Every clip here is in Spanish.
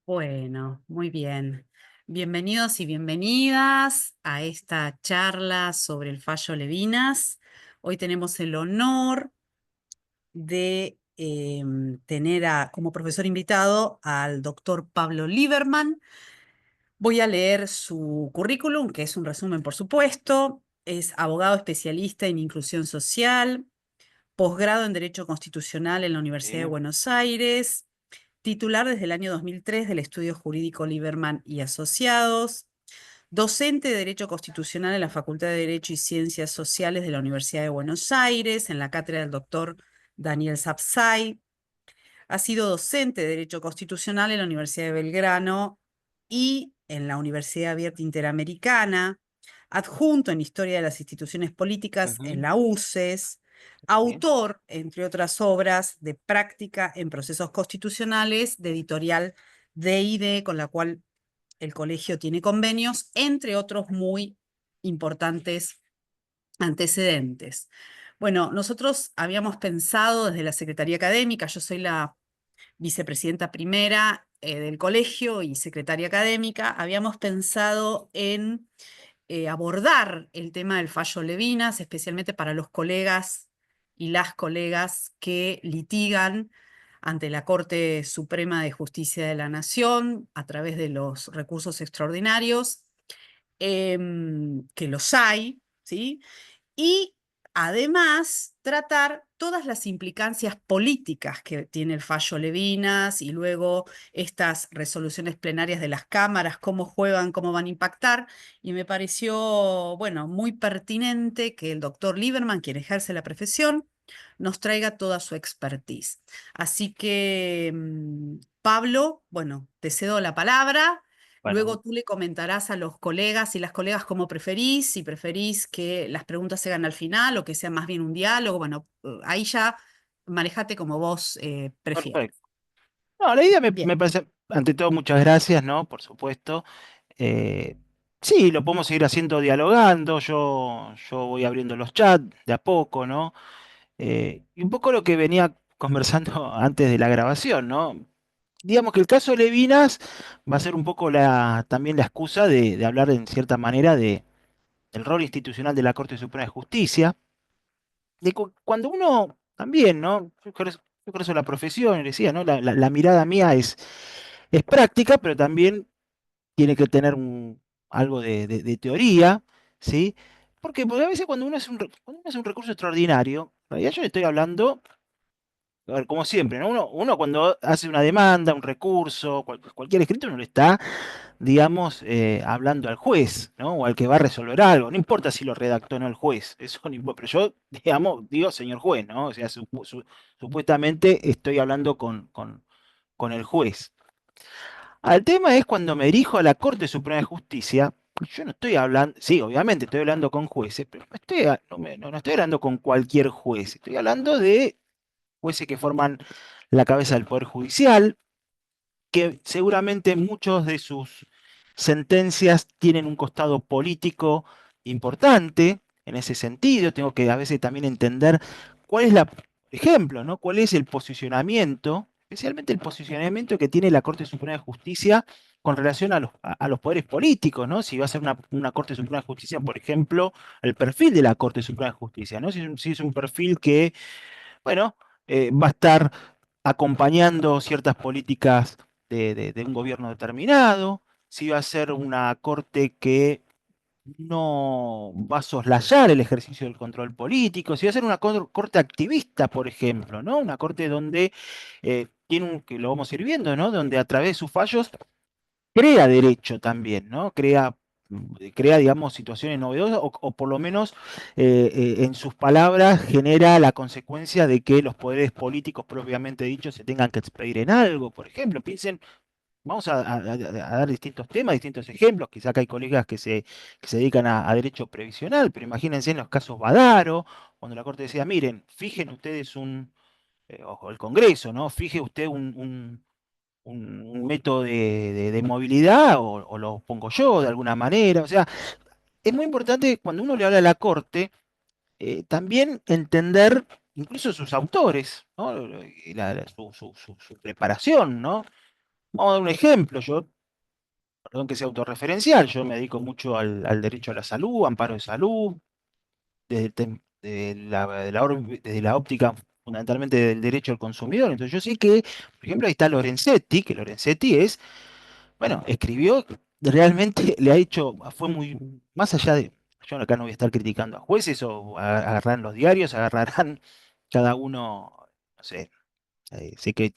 Bueno, muy bien. Bienvenidos y bienvenidas a esta charla sobre el fallo Levinas. Hoy tenemos el honor de tener como profesor invitado al doctor Pablo Lieberman. Voy a leer su currículum, que es un resumen, por supuesto. Es abogado especialista en inclusión social, posgrado en Derecho Constitucional en la Universidad de Sí. Buenos Aires, titular desde el año 2003 del Estudio Jurídico Lieberman y Asociados, docente de Derecho Constitucional en la Facultad de Derecho y Ciencias Sociales de la Universidad de Buenos Aires, en la cátedra del doctor Daniel Sapsay. Ha sido docente de Derecho Constitucional en la Universidad de Belgrano y en la Universidad Abierta Interamericana, adjunto en Historia de las Instituciones Políticas en Ujú. la UCES, Sí. autor, entre otras obras, de Práctica en Procesos Constitucionales, de editorial D&D, con la cual el colegio tiene convenios, entre otros muy importantes antecedentes. Bueno, nosotros habíamos pensado desde la Secretaría Académica, yo soy la vicepresidenta primera del colegio y secretaria académica, habíamos pensado en abordar el tema del fallo Levinas, especialmente para los colegas y las colegas que litigan ante la Corte Suprema de Justicia de la Nación a través de los recursos extraordinarios, que los hay, ¿sí? Y además tratar todas las implicancias políticas que tiene el fallo Levinas y luego estas resoluciones plenarias de las cámaras, cómo juegan, cómo van a impactar. Y me pareció, bueno, muy pertinente que el doctor Lieberman, quien ejerce la profesión, nos traiga toda su expertise. Así que, Pablo, bueno, te cedo la palabra. Bueno, Luego tú le comentarás a los colegas y las colegas cómo preferís, si preferís que las preguntas se hagan al final o que sea más bien un diálogo. Bueno, ahí ya manejate como vos prefieras. perfecto. No, la idea me Bien. parece, ante todo, muchas gracias, ¿no? Por supuesto. Eh, sí, lo podemos seguir haciendo dialogando. Yo voy abriendo los chats de a poco, ¿no? Y un poco lo que venía conversando antes de la grabación, ¿no? Digamos que el caso de Levinas va a ser un poco también la excusa de hablar en cierta manera del rol institucional de la Corte Suprema de Justicia. Cuando uno también, ¿no? Yo creo que la profesión, decía, ¿no? La mirada mía es práctica, pero también tiene que tener algo de teoría, ¿sí? Porque a veces cuando uno hace un recurso extraordinario, en realidad yo le estoy hablando, a ver, como siempre, ¿no? Uno cuando hace una demanda, un recurso, cualquier escrito, uno le está, digamos, hablando al juez, ¿no? O al que va a resolver algo. No importa si lo redactó o no el juez, eso no importa. Pero yo, digamos, digo señor juez, ¿no? O sea, supuestamente estoy hablando con el juez. El tema es cuando me dirijo a la Corte Suprema de Justicia, yo no estoy hablando, sí, obviamente estoy hablando con jueces, pero no estoy hablando con cualquier juez, estoy hablando de jueces que forman la cabeza del Poder Judicial, que seguramente muchos de sus sentencias tienen un costado político importante en ese sentido. Tengo que a veces también entender cuál es por ejemplo, ¿no? Cuál es el posicionamiento, especialmente el posicionamiento que tiene la Corte Suprema de Justicia con relación a los poderes políticos, ¿no? Si va a ser una Corte Suprema de Justicia, por ejemplo, el perfil de la Corte Suprema de Justicia, ¿no? Si es un perfil que, bueno, va a estar acompañando ciertas políticas de un gobierno determinado, si va a ser una corte que no va a soslayar el ejercicio del control político, si va a ser una corte activista, por ejemplo, ¿no? Una corte donde que lo vamos a ir viendo, ¿no? Donde a través de sus fallos crea derecho también, ¿no? Crea, digamos, situaciones novedosas o por lo menos en sus palabras genera la consecuencia de que los poderes políticos propiamente dichos se tengan que expedir en algo. Por ejemplo, piensen, vamos a dar distintos temas, distintos ejemplos, quizá acá hay colegas que se dedican a derecho previsional, pero imagínense en los casos Badaro, cuando la Corte decía, miren, fijen ustedes o el Congreso, ¿no? Fije usted un método de movilidad o lo pongo yo de alguna manera. O sea, es muy importante cuando uno le habla a la Corte, también entender incluso sus autores, ¿no? Y su preparación, ¿no? Vamos a dar un ejemplo, yo, perdón que sea autorreferencial, yo me dedico mucho al derecho a la salud, amparo de salud, desde la óptica fundamentalmente del derecho al consumidor. Entonces yo sé que, por ejemplo, ahí está Lorenzetti, que Lorenzetti es, bueno, escribió, realmente le ha hecho, fue muy, más allá de, yo acá no voy a estar criticando a jueces o agarrarán los diarios, agarrarán cada uno, no sé, sé que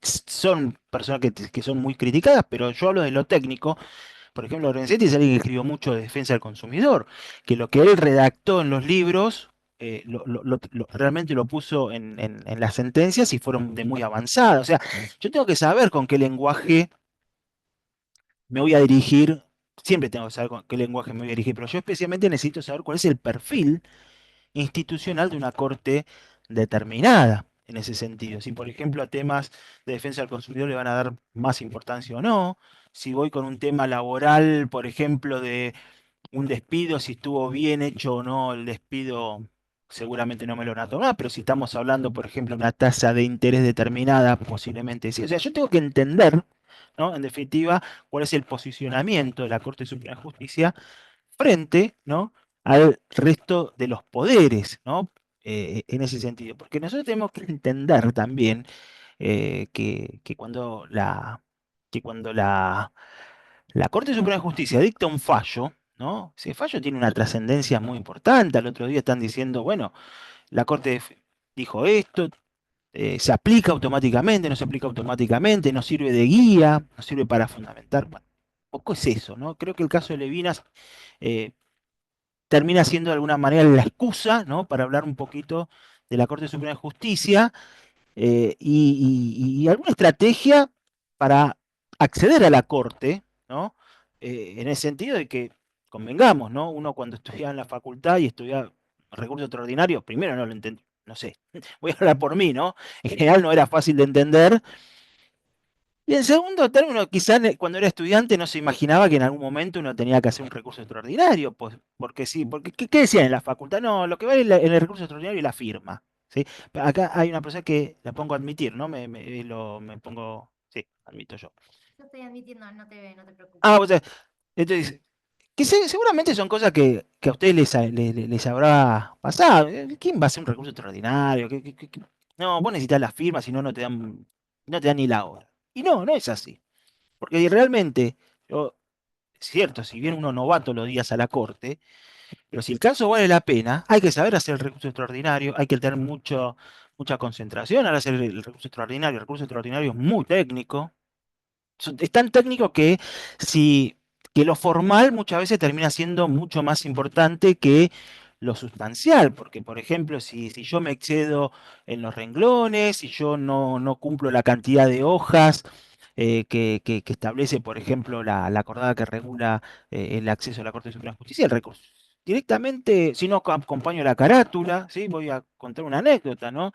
son personas que son muy criticadas, pero yo hablo de lo técnico. Por ejemplo, Lorenzetti es alguien que escribió mucho de defensa del consumidor, que lo que él redactó en los libros realmente lo puso en las sentencias y fueron de muy avanzada. O sea, yo tengo que saber con qué lenguaje me voy a dirigir, siempre tengo que saber con qué lenguaje me voy a dirigir, pero yo especialmente necesito saber cuál es el perfil institucional de una corte determinada en ese sentido. Si, por ejemplo, a temas de defensa del consumidor le van a dar más importancia o no, si voy con un tema laboral, por ejemplo, de un despido, si estuvo bien hecho o no el despido, seguramente no me lo van a tomar, pero si estamos hablando, por ejemplo, de una tasa de interés determinada, posiblemente sí. O sea, yo tengo que entender, ¿no? En definitiva, cuál es el posicionamiento de la Corte Suprema de Justicia frente, ¿no? al resto de los poderes, ¿no? En ese sentido. Porque nosotros tenemos que entender también que cuando la Corte Suprema de Justicia dicta un fallo, ¿no? Ese fallo tiene una trascendencia muy importante. Al otro día están diciendo, bueno, la Corte dijo esto, se aplica automáticamente, no se aplica automáticamente, no sirve de guía, no sirve para fundamentar. Bueno, poco es eso, ¿no? Creo que el caso de Levinas eh, termina siendo de alguna manera la excusa, ¿no? Para hablar un poquito de la Corte Suprema de Justicia y alguna estrategia para acceder a la corte, ¿no? En el sentido de que, convengamos, ¿no? Uno cuando estudia en la facultad y estudia recursos extraordinarios, primero no lo entendí, no sé, voy a hablar por mí, ¿no? En general no era fácil de entender. Y en segundo término, quizás cuando era estudiante no se imaginaba que en algún momento uno tenía que hacer un recurso extraordinario, pues, porque sí, porque ¿qué decían en la facultad? No, lo que vale en el recurso extraordinario es la firma, ¿sí? Acá hay una persona que la pongo a admitir, ¿no? Me pongo, sí, admito yo. Yo estoy admitiendo, no te Ah, preocupes. o sea, entonces, que seguramente son cosas que a ustedes les habrá pasado. ¿Quién va a hacer un recurso extraordinario? No, vos necesitas la firma, si no, no te dan ni la hora. Y no, no es así. Porque realmente, yo, es cierto, si bien uno no va todos los días a la corte, pero si el caso vale la pena, hay que saber hacer el recurso extraordinario, hay que tener mucha concentración al hacer el recurso extraordinario. El recurso extraordinario es muy técnico, es tan técnico si, que lo formal muchas veces termina siendo mucho más importante que lo sustancial, porque por ejemplo, si yo me excedo en los renglones, si yo no cumplo la cantidad de hojas que establece, por ejemplo, la acordada que regula el acceso a la Corte Suprema de Justicia, el recurso. Directamente, si no acompaño la carátula, ¿sí? Voy a contar una anécdota, ¿no?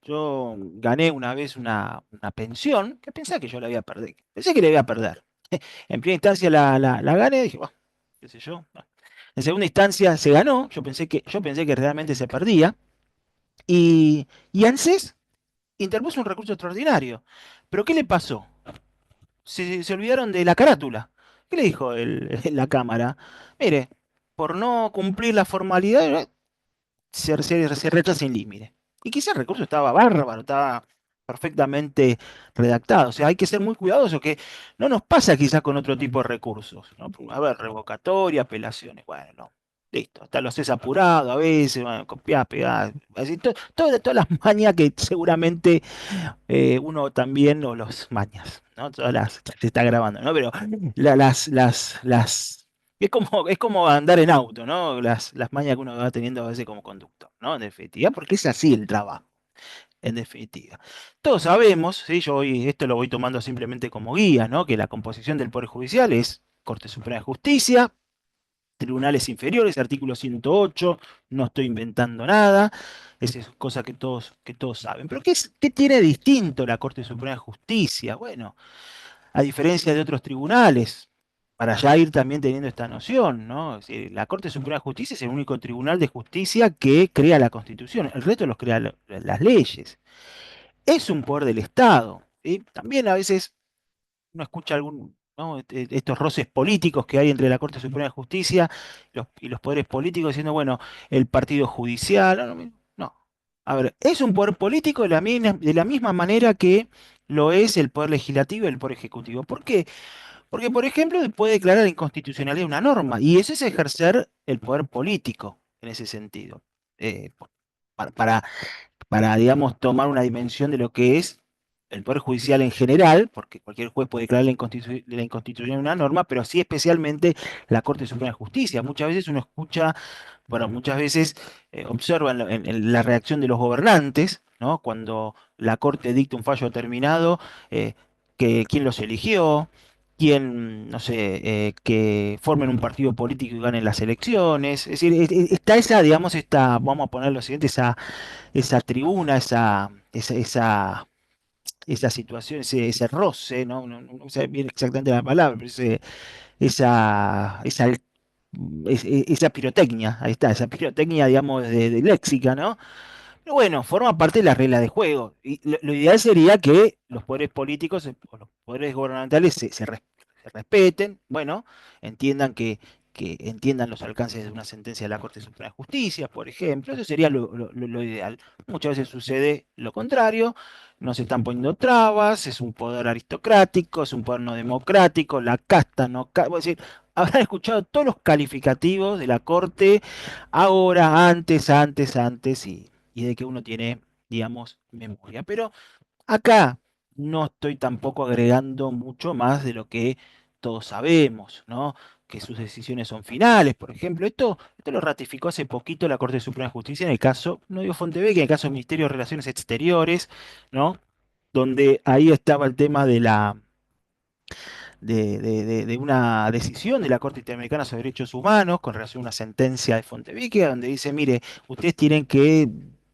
Yo gané una vez una pensión que pensé que yo la había perdido. Pensé que la iba a perder. En primera instancia la gané, dije, "Bueno, qué sé yo. Bueno". En segunda instancia se ganó, yo pensé que realmente se perdía. Y ANSES interpuso un recurso extraordinario. ¿Pero qué le pasó? Se olvidaron de la carátula. ¿Qué le dijo la Cámara? Mire, por no cumplir la formalidad, se rechaza sin límite. Y quizás el recurso estaba bárbaro, estaba perfectamente redactado. O sea, hay que ser muy cuidadosos, que no nos pasa quizás con otro tipo de recursos, ¿no? A ver, revocatoria, apelaciones, bueno, no. Listo, hasta los es apurado a veces, bueno, copiar, pegar, así, todas las mañas que seguramente uno también, o los mañas, ¿no? Se está grabando, ¿no? Pero es como andar en auto, ¿no? Las mañas que uno va teniendo a veces como conductor, ¿no? En definitiva, porque es así el trabajo, en definitiva. Todos sabemos, ¿sí? Yo hoy esto lo voy tomando simplemente como guía, ¿no? Que la composición del Poder Judicial es Corte Suprema de Justicia, tribunales inferiores, artículo 108, no estoy inventando nada, esa es cosa que todos saben. Pero ¿qué tiene distinto la Corte Suprema de Justicia? Bueno, a diferencia de otros tribunales, para ya ir también teniendo esta noción, ¿no? Es decir, la Corte Suprema de Justicia es el único tribunal de justicia que crea la Constitución, el resto los crea las leyes. Es un poder del Estado, ¿sí? También a veces uno escucha ¿no? Estos roces políticos que hay entre la Corte Suprema de Justicia y los poderes políticos diciendo, bueno, el partido judicial, no, no. A ver, es un poder político de la misma manera que lo es el poder legislativo y el poder ejecutivo. ¿Por qué? Porque, por ejemplo, puede declarar inconstitucionalidad una norma, y eso es ejercer el poder político en ese sentido. Eh, para, para, digamos, tomar una dimensión de lo que es el Poder Judicial en general, porque cualquier juez puede declarar la inconstitucionalidad de una norma, pero sí especialmente la Corte Suprema de Justicia. Muchas veces uno escucha, bueno, muchas veces observa en la reacción de los gobernantes, ¿no? Cuando la Corte dicta un fallo determinado, que quién los eligió, quién, no sé, que formen un partido político y ganen las elecciones. Es decir, está esa, digamos, vamos a poner lo siguiente, esa tribuna, esa situación, ese roce, ¿no? No sé bien exactamente la palabra, pero esa, esa pirotecnia, ahí está, esa pirotecnia, digamos, de léxica, ¿no? Pero bueno, forma parte de la regla de juego. Y lo ideal sería que los poderes políticos o los poderes gubernamentales se respeten, bueno, entiendan que entiendan los alcances de una sentencia de la Corte Suprema de Justicia, por ejemplo. Eso sería lo ideal. Muchas veces sucede lo contrario, no se están poniendo trabas, es un poder aristocrático, es un poder no democrático, la casta no... Es decir, habrán escuchado todos los calificativos de la Corte ahora, antes, y de que uno tiene, digamos, memoria. Pero acá no estoy tampoco agregando mucho más de lo que todos sabemos, ¿no? Que sus decisiones son finales, por ejemplo. Esto lo ratificó hace poquito la Corte Suprema de Justicia en el caso, no digo Fontevecchia, en el caso del Ministerio de Relaciones Exteriores, ¿no? Donde ahí estaba el tema de una decisión de la Corte Interamericana sobre Derechos Humanos con relación a una sentencia de Fontevecchia, donde dice, mire, ustedes tienen que,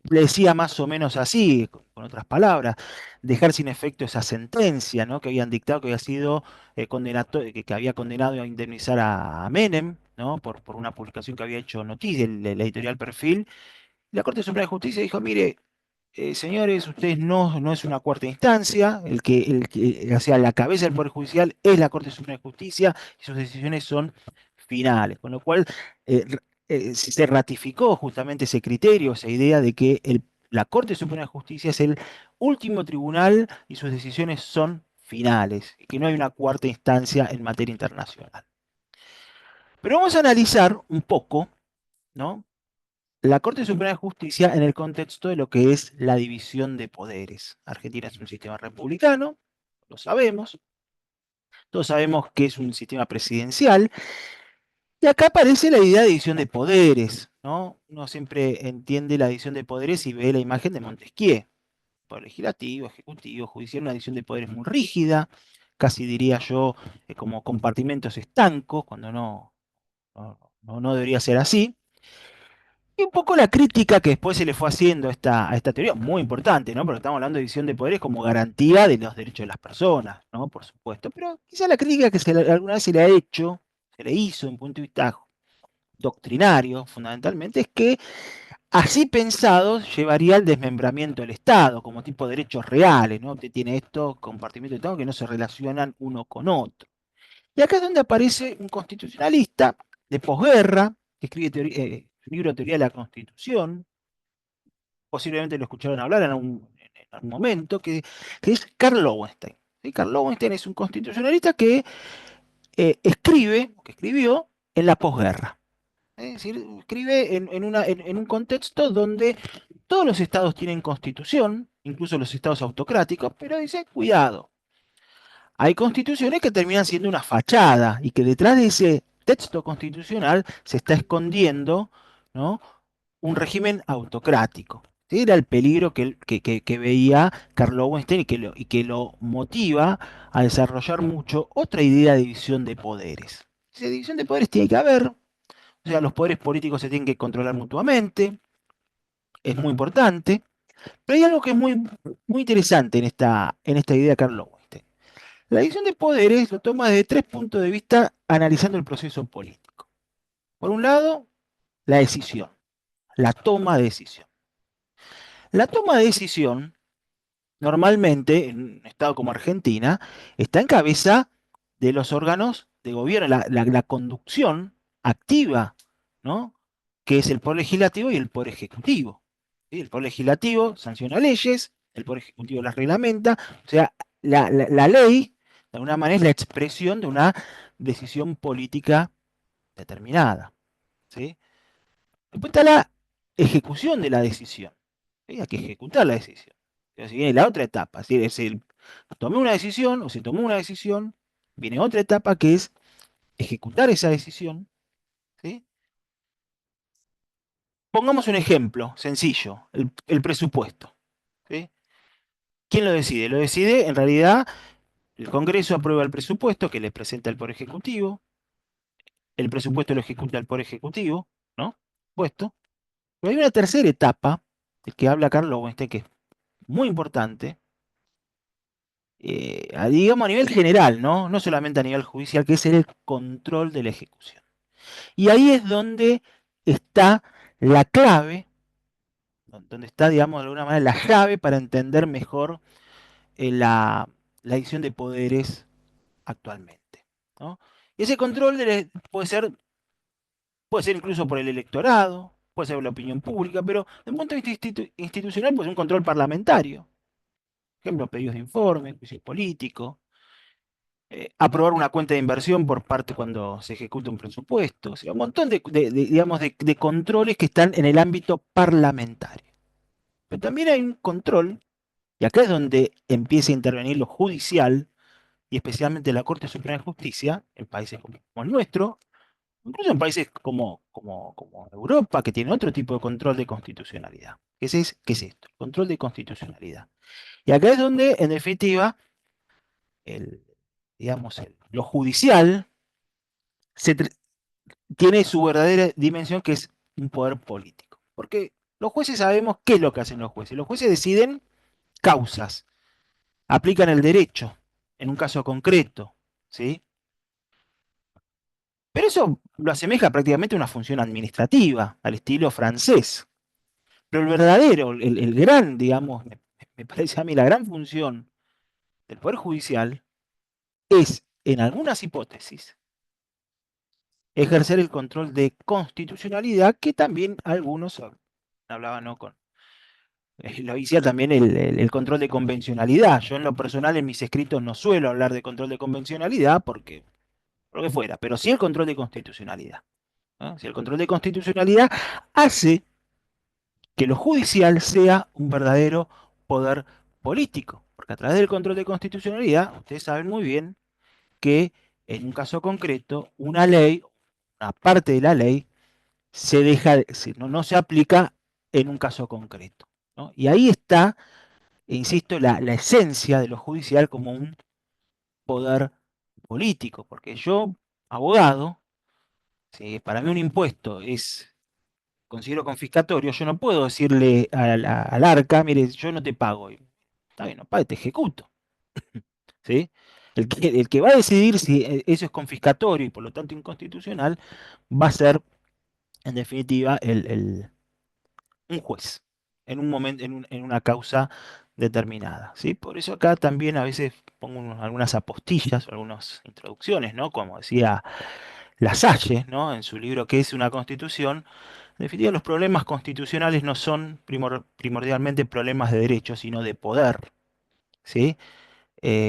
le decía más o menos así, con otras palabras, dejar sin efecto esa sentencia, ¿no? Que habían dictado, que había sido que había condenado a indemnizar a Menem, ¿no? Por una publicación que había hecho Noticia, el editorial Perfil. La Corte Suprema de Justicia dijo, mire, señores, ustedes no es una cuarta instancia, o sea, la cabeza del Poder Judicial es la Corte Suprema de Justicia y sus decisiones son finales, con lo cual se ratificó justamente ese criterio, esa idea de que la Corte Suprema de Justicia es el último tribunal y sus decisiones son finales, y que no hay una cuarta instancia en materia internacional. Pero vamos a analizar un poco, ¿no? La Corte Suprema de Justicia en el contexto de lo que es la división de poderes. Argentina es un sistema republicano, lo sabemos. Todos sabemos que es un sistema presidencial. Y acá aparece la idea de división de poderes, ¿no? Uno siempre entiende la división de poderes y ve la imagen de Montesquieu. Poder legislativo, ejecutivo, judicial, una división de poderes muy rígida, casi diría yo como compartimentos estancos, cuando no debería ser así. Y un poco la crítica que después se le fue haciendo a esta teoría, muy importante, ¿no? Porque estamos hablando de división de poderes como garantía de los derechos de las personas, ¿no? Por supuesto. Pero quizá la crítica que alguna vez se le ha hecho, se le hizo en punto de vista doctrinario, fundamentalmente, es que así pensado llevaría al desmembramiento del Estado, como tipo de derechos reales, ¿no? Usted tiene estos compartimentos de Estado que no se relacionan uno con otro. Y acá es donde aparece un constitucionalista de posguerra, que escribe su libro Teoría de la Constitución, posiblemente lo escucharon hablar en algún momento, que es Karl Lowenstein. ¿Sí? Karl Lowenstein es un constitucionalista que que escribió en la posguerra. Es decir, escribe en un contexto donde todos los estados tienen constitución, incluso los estados autocráticos, pero dice, cuidado, hay constituciones que terminan siendo una fachada y que detrás de ese texto constitucional se está escondiendo, ¿no? Un régimen autocrático. ¿Sí? Era el peligro que veía Karl Lowenstein y que lo motiva a desarrollar mucho otra idea de división de poderes. Esa división de poderes tiene que haber, o sea, los poderes políticos se tienen que controlar mutuamente, es muy importante, pero hay algo que es muy interesante en esta idea de Karl Lowenstein. La división de poderes lo toma desde tres puntos de vista analizando el proceso político. Por un lado, la decisión, la toma de decisión. La toma de decisión normalmente, en un estado como Argentina, está en cabeza de los órganos de gobierno, la conducción activa, ¿no? Que es el Poder Legislativo y el Poder Ejecutivo. ¿Sí? El Poder Legislativo sanciona leyes, el Poder Ejecutivo las reglamenta, o sea, la ley, de alguna manera, es la expresión de una decisión política determinada, ¿sí? Después está la ejecución de la decisión. ¿Sí? Hay que ejecutar la decisión. Así viene la otra etapa. ¿Sí? Es decir, tomé una decisión o se tomó una decisión, viene otra etapa que es ejecutar esa decisión. ¿Sí? Pongamos un ejemplo sencillo, el presupuesto. ¿Sí? ¿Quién lo decide? Lo decide, en realidad, el Congreso aprueba el presupuesto que le presenta el Poder Ejecutivo, el presupuesto lo ejecuta el Poder Ejecutivo, ¿no? Puesto. Pero hay una tercera etapa, del que habla Carlos Lowenstein, que es muy importante, digamos a nivel general, ¿no? No solamente a nivel judicial, que es el control de la ejecución. Y ahí es donde está la clave, donde está, digamos, de alguna manera la clave para entender mejor la división de poderes actualmente, ¿no? Y ese control puede ser incluso por el electorado, puede ser por la opinión pública, pero desde un punto de vista institucional puede ser un control parlamentario. Por ejemplo, pedidos de informe, juicio político, aprobar una cuenta de inversión por parte cuando se ejecuta un presupuesto, o sea, un montón digamos, de controles que están en el ámbito parlamentario. Pero también hay un control, y acá es donde empieza a intervenir lo judicial, y especialmente la Corte Suprema de Justicia, en países como el nuestro, incluso en países como Europa, que tienen otro tipo de control de constitucionalidad. ¿Qué es esto? El control de constitucionalidad. Y acá es donde, en definitiva, el, digamos, lo judicial se, tiene su verdadera dimensión, que es un poder político. Porque los jueces sabemos qué es lo que hacen los jueces. Los jueces deciden causas, aplican el derecho en un caso concreto, ¿sí? Pero eso lo asemeja prácticamente a una función administrativa, al estilo francés. Pero el verdadero, el gran, digamos, me parece a mí la gran función del Poder Judicial es, en algunas hipótesis, ejercer el control de constitucionalidad, que también algunos hablaban, ¿no? Lo decía también el control de convencionalidad. Yo en lo personal en mis escritos no suelo hablar de control de convencionalidad porque, por lo que fuera, pero sí el control de constitucionalidad, ¿no? Si el control de constitucionalidad hace que lo judicial sea un verdadero poder político, porque a través del control de constitucionalidad, ustedes saben muy bien que en un caso concreto, una ley, una parte de la ley, no se aplica en un caso concreto, ¿no? Y ahí está, insisto, la esencia de lo judicial como un poder político, porque yo, abogado, si para mí un impuesto considero confiscatorio, yo no puedo decirle al arca, mire, yo no te pago. Está bien, no pague, te ejecuto. ¿Sí? El que va a decidir si eso es confiscatorio y por lo tanto inconstitucional va a ser, en definitiva, un juez en un momento, en una causa determinada, ¿sí? Por eso acá también a veces pongo algunas apostillas o algunas introducciones, ¿no? Como decía Lasalle, ¿no? En su libro ¿Qué es una constitución? En definitiva, los problemas constitucionales no son primordialmente problemas de derecho, sino de poder, ¿sí?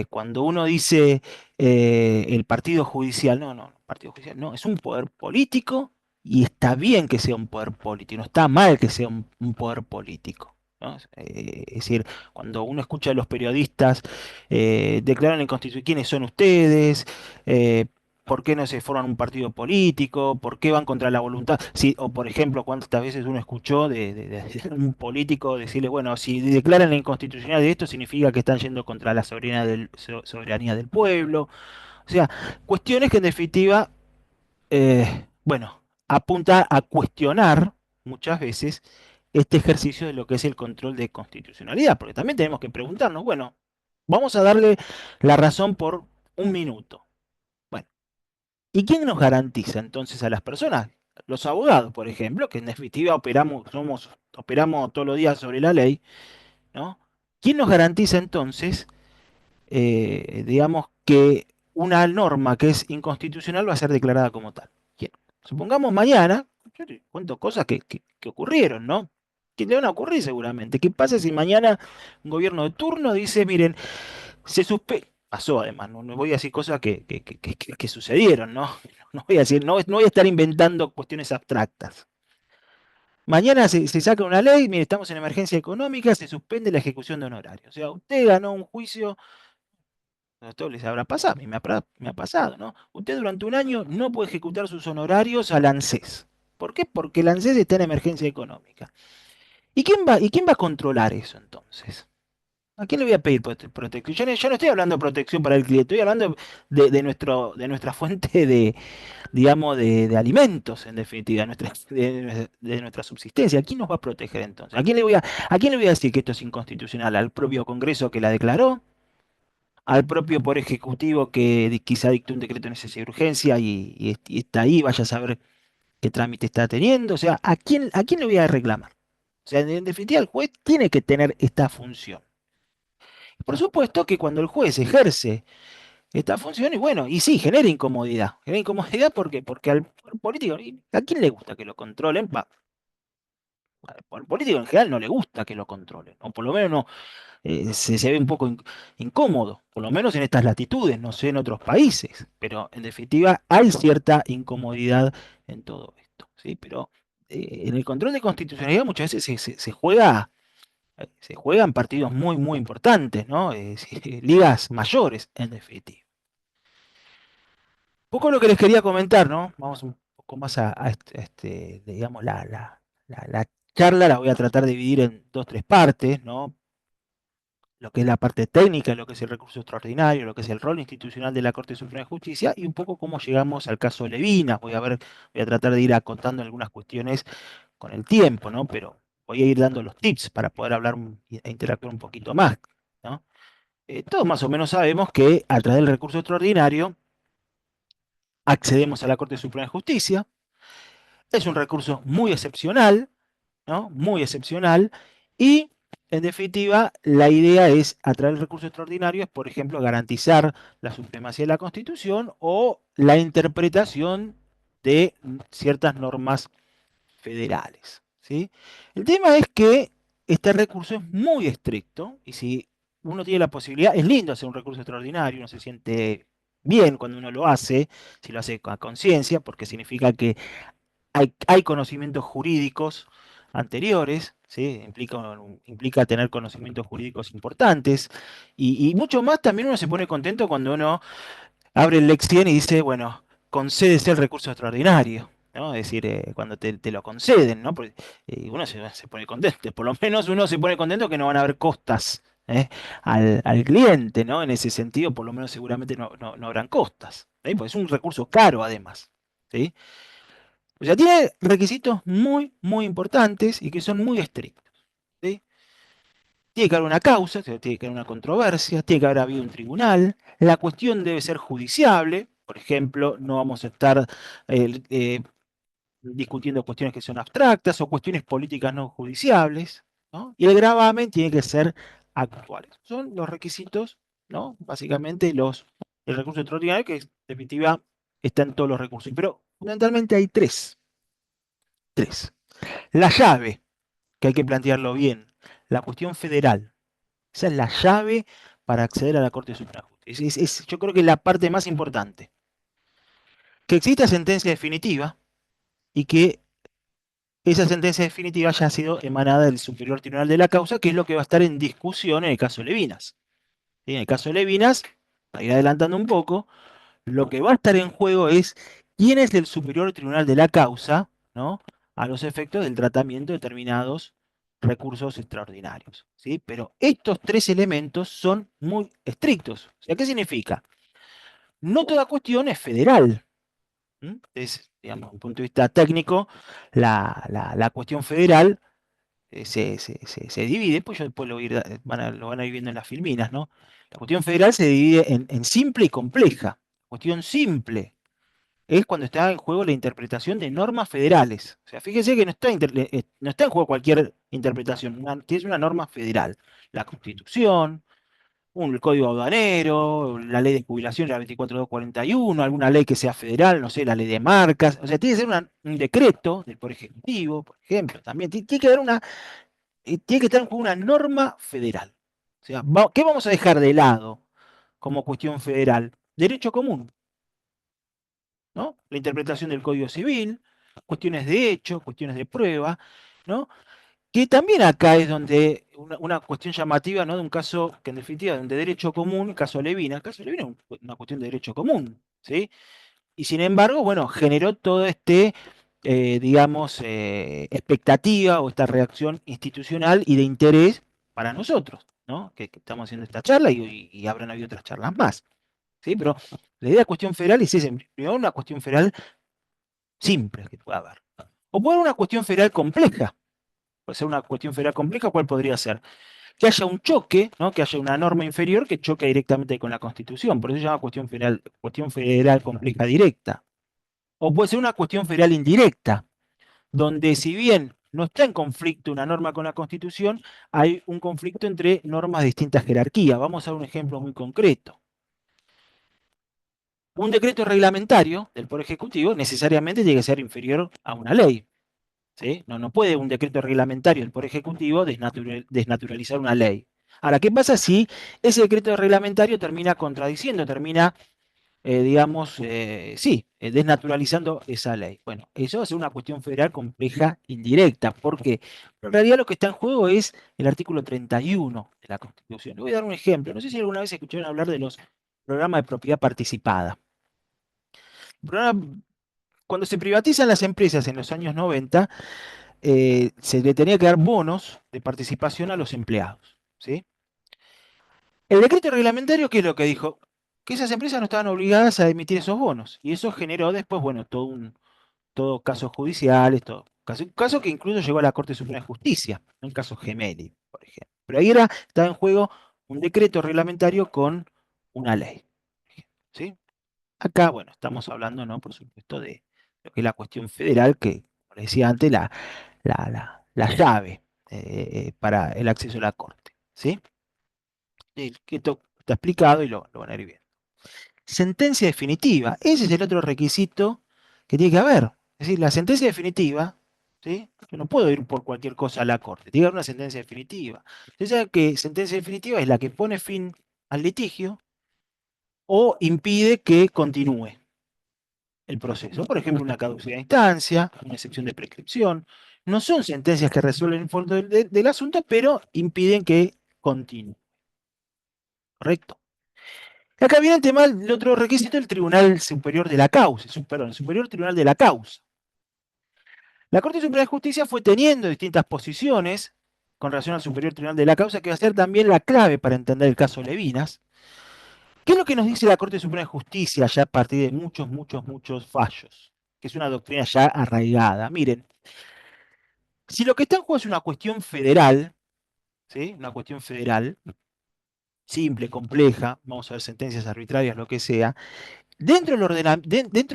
Cuando uno dice el partido judicial, el partido judicial no, es un poder político y está bien que sea un poder político, no está mal que sea un poder político, ¿no? Es decir, cuando uno escucha a los periodistas declaran en Constitución quiénes son ustedes, por qué no se forman un partido político, por qué van contra la voluntad. Sí, o por ejemplo, cuántas veces uno escuchó de un político decirle, bueno, si declaran la inconstitucionalidad de esto, significa que están yendo contra la soberanía del pueblo. O sea, cuestiones que en definitiva, bueno, apunta a cuestionar muchas veces este ejercicio de lo que es el control de constitucionalidad, porque también tenemos que preguntarnos, bueno, vamos a darle la razón por un minuto. Bueno, ¿y quién nos garantiza entonces a las personas? Los abogados, por ejemplo, que en definitiva operamos todos los días sobre la ley, ¿no? ¿quién nos garantiza entonces, digamos, que una norma que es inconstitucional va a ser declarada como tal? ¿Quién? Supongamos mañana, yo te cuento cosas que ocurrieron, ¿no? Que le van a ocurrir seguramente. ¿Qué pasa si mañana un gobierno de turno dice, miren, pasó además, no voy a decir cosas que sucedieron, ¿no? No voy a decir, no voy a estar inventando cuestiones abstractas. Mañana se saca una ley, mire, estamos en emergencia económica, se suspende la ejecución de honorarios. O sea, usted ganó un juicio, a todos les habrá pasado, a mí me ha pasado, ¿no? Usted durante un año no puede ejecutar sus honorarios al ANSES. ¿Por qué? Porque el ANSES está en emergencia económica. ¿Y quién va a controlar eso entonces? ¿A quién le voy a pedir protección? Yo no estoy hablando de protección para el cliente, estoy hablando de nuestra fuente digamos, de alimentos, en definitiva, de nuestra subsistencia. ¿A quién nos va a proteger entonces? ¿A quién le voy a decir que esto es inconstitucional? ¿Al propio Congreso que la declaró? ¿Al propio Poder Ejecutivo que quizá dictó un decreto de necesidad y urgencia y está ahí, vaya a saber qué trámite está teniendo? O sea, ¿a quién le voy a reclamar? O sea, en definitiva, el juez tiene que tener esta función. Por supuesto que cuando el juez ejerce esta función, y bueno, y sí, genera incomodidad. Genera incomodidad porque al político, ¿a quién le gusta que lo controlen? Al político en general no le gusta que lo controlen, o por lo menos no, se ve un poco incómodo, por lo menos en estas latitudes, no sé en otros países, pero en definitiva hay cierta incomodidad en todo esto, ¿sí? Pero en el control de constitucionalidad muchas veces se juegan partidos muy, muy importantes, ¿no? Ligas mayores, en definitiva. Un poco lo que les quería comentar, ¿no? Vamos un poco más digamos, la charla la voy a tratar de dividir en dos, tres partes, ¿no? Lo que es la parte técnica, lo que es el recurso extraordinario, lo que es el rol institucional de la Corte Suprema de Justicia y un poco cómo llegamos al caso Levinas. Voy a tratar de ir acotando algunas cuestiones con el tiempo, ¿no? Pero voy a ir dando los tips para poder hablar e interactuar un poquito más, ¿no? Todos más o menos sabemos que a través del recurso extraordinario accedemos a la Corte Suprema de Justicia. Es un recurso muy excepcional, ¿no? Muy excepcional. Y, en definitiva, la idea es, a través del recurso extraordinario, es, por ejemplo, garantizar la supremacía de la Constitución o la interpretación de ciertas normas federales, ¿sí? El tema es que este recurso es muy estricto y si uno tiene la posibilidad, es lindo hacer un recurso extraordinario, uno se siente bien cuando uno lo hace, si lo hace con conciencia, porque significa que hay conocimientos jurídicos anteriores, ¿sí? Implica tener conocimientos jurídicos importantes y mucho más también uno se pone contento cuando uno abre el Lex 100 y dice, bueno, concédese el recurso extraordinario, ¿no? Es decir, cuando te lo conceden, ¿no? Porque, uno se pone contento, por lo menos uno se pone contento que no van a haber costas, al cliente, ¿no? En ese sentido, por lo menos seguramente no habrán costas, ¿sí? Porque es un recurso caro además, ¿sí? O sea, tiene requisitos muy, muy importantes y que son muy estrictos, ¿sí? Tiene que haber una causa, tiene que haber una controversia, tiene que haber habido un tribunal, la cuestión debe ser judiciable, por ejemplo, no vamos a estar eh, eh, discutiendo cuestiones que son abstractas o cuestiones políticas no judiciables, ¿no? Y el gravamen tiene que ser actual. Son los requisitos, ¿no? Básicamente el recurso extraordinario que en definitiva está en todos los recursos, pero fundamentalmente hay tres. Tres. La llave, que hay que plantearlo bien, la cuestión federal. Esa es la llave para acceder a la Corte Suprema de Justicia. Yo creo que es la parte más importante. Que exista sentencia definitiva y que esa sentencia definitiva haya sido emanada del Superior Tribunal de la causa, que es lo que va a estar en discusión en el caso Levinas. ¿Sí? En el caso Levinas, para ir adelantando un poco, lo que va a estar en juego es quién es el Superior Tribunal de la causa, ¿no? A los efectos del tratamiento de determinados recursos extraordinarios, ¿sí? Pero estos tres elementos son muy estrictos. O sea, ¿qué significa? No toda cuestión es federal. Digamos, desde un punto de vista técnico, la cuestión federal se divide, pues yo después lo van a ir viendo en las filminas, ¿no? La cuestión federal se divide en simple y compleja. Cuestión simple es cuando está en juego la interpretación de normas federales. O sea, fíjese que no está en juego cualquier interpretación, tienes una norma federal, la Constitución, el Código Aduanero, la ley de jubilación, la 24241, alguna ley que sea federal, no sé, la ley de marcas, o sea, tiene que ser un decreto del Poder Ejecutivo, por ejemplo, también tiene que haber tiene que estar en juego una norma federal. O sea, ¿qué vamos a dejar de lado como cuestión federal? Derecho común, ¿no? La interpretación del Código Civil, cuestiones de hecho, cuestiones de prueba, ¿no? Que también acá es donde una cuestión llamativa, ¿no? De un caso que en definitiva, de derecho común, el caso Levina es una cuestión de derecho común, ¿sí? Y sin embargo, bueno, generó todo digamos, expectativa o esta reacción institucional y de interés para nosotros, ¿no? Que estamos haciendo esta charla y habrán habido otras charlas más, ¿sí? Pero la idea de cuestión federal es esa, primero una cuestión federal simple que pueda haber. O puede haber una cuestión federal compleja. Puede ser una cuestión federal compleja, ¿cuál podría ser? Que haya un choque, ¿no? Que haya una norma inferior que choque directamente con la Constitución. Por eso se llama cuestión federal compleja directa. O puede ser una cuestión federal indirecta, donde si bien no está en conflicto una norma con la Constitución, hay un conflicto entre normas de distintas jerarquías. Vamos a dar un ejemplo muy concreto. Un decreto reglamentario del Poder Ejecutivo necesariamente tiene que ser inferior a una ley. ¿Sí? No puede un decreto reglamentario del Poder Ejecutivo desnaturalizar una ley. Ahora, ¿qué pasa si ese decreto reglamentario termina contradiciendo, termina, digamos, sí, desnaturalizando esa ley? Bueno, eso va a ser una cuestión federal compleja, indirecta, porque en realidad lo que está en juego es el artículo 31 de la Constitución. Le voy a dar un ejemplo. No sé si alguna vez escucharon hablar de los programas de propiedad participada. Cuando se privatizan las empresas en los años 90, se le tenía que dar bonos de participación a los empleados, ¿sí? El decreto reglamentario, ¿qué es lo que dijo? Que esas empresas no estaban obligadas a emitir esos bonos. Y eso generó después, bueno, todo casos judiciales, todo. Caso que incluso llegó a la Corte Suprema de Justicia, un caso Gemelli, por ejemplo. Pero ahí estaba en juego un decreto reglamentario con una ley, ¿sí? Acá, bueno, estamos hablando, ¿no? Por supuesto, de lo que es la cuestión federal, que, como decía antes, la llave para el acceso a la Corte, ¿sí? Que esto está explicado y lo van a ir viendo. Sentencia definitiva, ese es el otro requisito que tiene que haber. Es decir, la sentencia definitiva, ¿sí? Yo no puedo ir por cualquier cosa a la Corte, tiene que haber una sentencia definitiva. Usted sabe que sentencia definitiva es la que pone fin al litigio o impide que continúe el proceso. Por ejemplo, una caducidad de instancia, una excepción de prescripción. No son sentencias que resuelven el fondo del asunto, pero impiden que continúe. ¿Correcto? Acá viene el tema del otro requisito, el Tribunal Superior de la Causa. Perdón, el Superior Tribunal de la Causa. La Corte Suprema de Justicia fue teniendo distintas posiciones con relación al Superior Tribunal de la Causa, que va a ser también la clave para entender el caso Levinas. ¿Qué es lo que nos dice la Corte Suprema de Justicia ya a partir de muchos fallos? Que es una doctrina ya arraigada. Miren, si lo que está en juego es una cuestión federal, ¿sí? Una cuestión federal, simple, compleja, vamos a ver sentencias arbitrarias, lo que sea, dentro,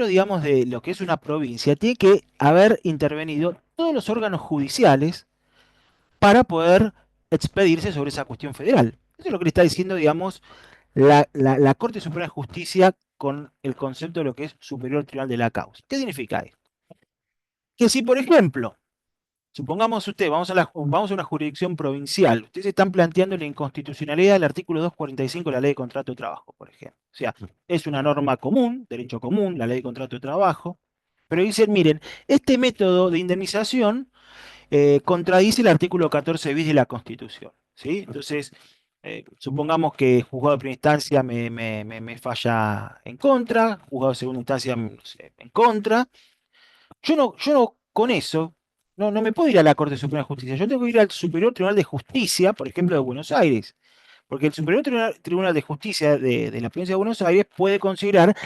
digamos, de lo que es una provincia, tiene que haber intervenido todos los órganos judiciales para poder expedirse sobre esa cuestión federal. Eso es lo que le está diciendo, digamos, la Corte Suprema de Justicia con el concepto de lo que es superior tribunal de la causa. ¿Qué significa esto? Que si, por ejemplo, supongamos vamos a una jurisdicción provincial, ustedes están planteando la inconstitucionalidad del artículo 245 de la Ley de Contrato de Trabajo, por ejemplo. O sea, es una norma común, derecho común, la Ley de Contrato de Trabajo, pero dicen, miren, este método de indemnización contradice el artículo 14 bis de la Constitución, ¿sí? Entonces, supongamos que el juzgado de primera instancia me falla en contra, juzgado de segunda instancia no sé, en contra. Yo no con eso, no me puedo ir a la Corte Suprema de Justicia, yo tengo que ir al Superior Tribunal de Justicia, por ejemplo, de Buenos Aires. Porque el Superior Tribunal de Justicia de la Provincia de Buenos Aires puede considerar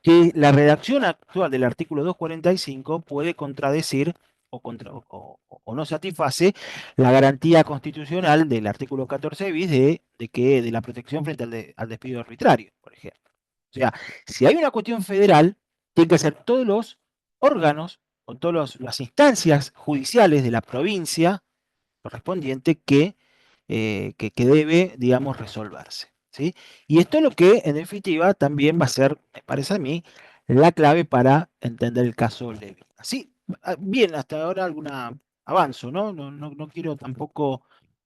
que la redacción actual del artículo 245 puede contradecir o no satisface la garantía constitucional del artículo 14 bis de la protección frente al despido arbitrario, por ejemplo. O sea, si hay una cuestión federal, tienen que ser todos los órganos o todas las instancias judiciales de la provincia correspondiente que debe, digamos, resolverse, ¿sí? Y esto es lo que, en definitiva, también va a ser, me parece a mí, la clave para entender el caso Levy. Así, bien, hasta ahora alguna avanzo, ¿no? No quiero tampoco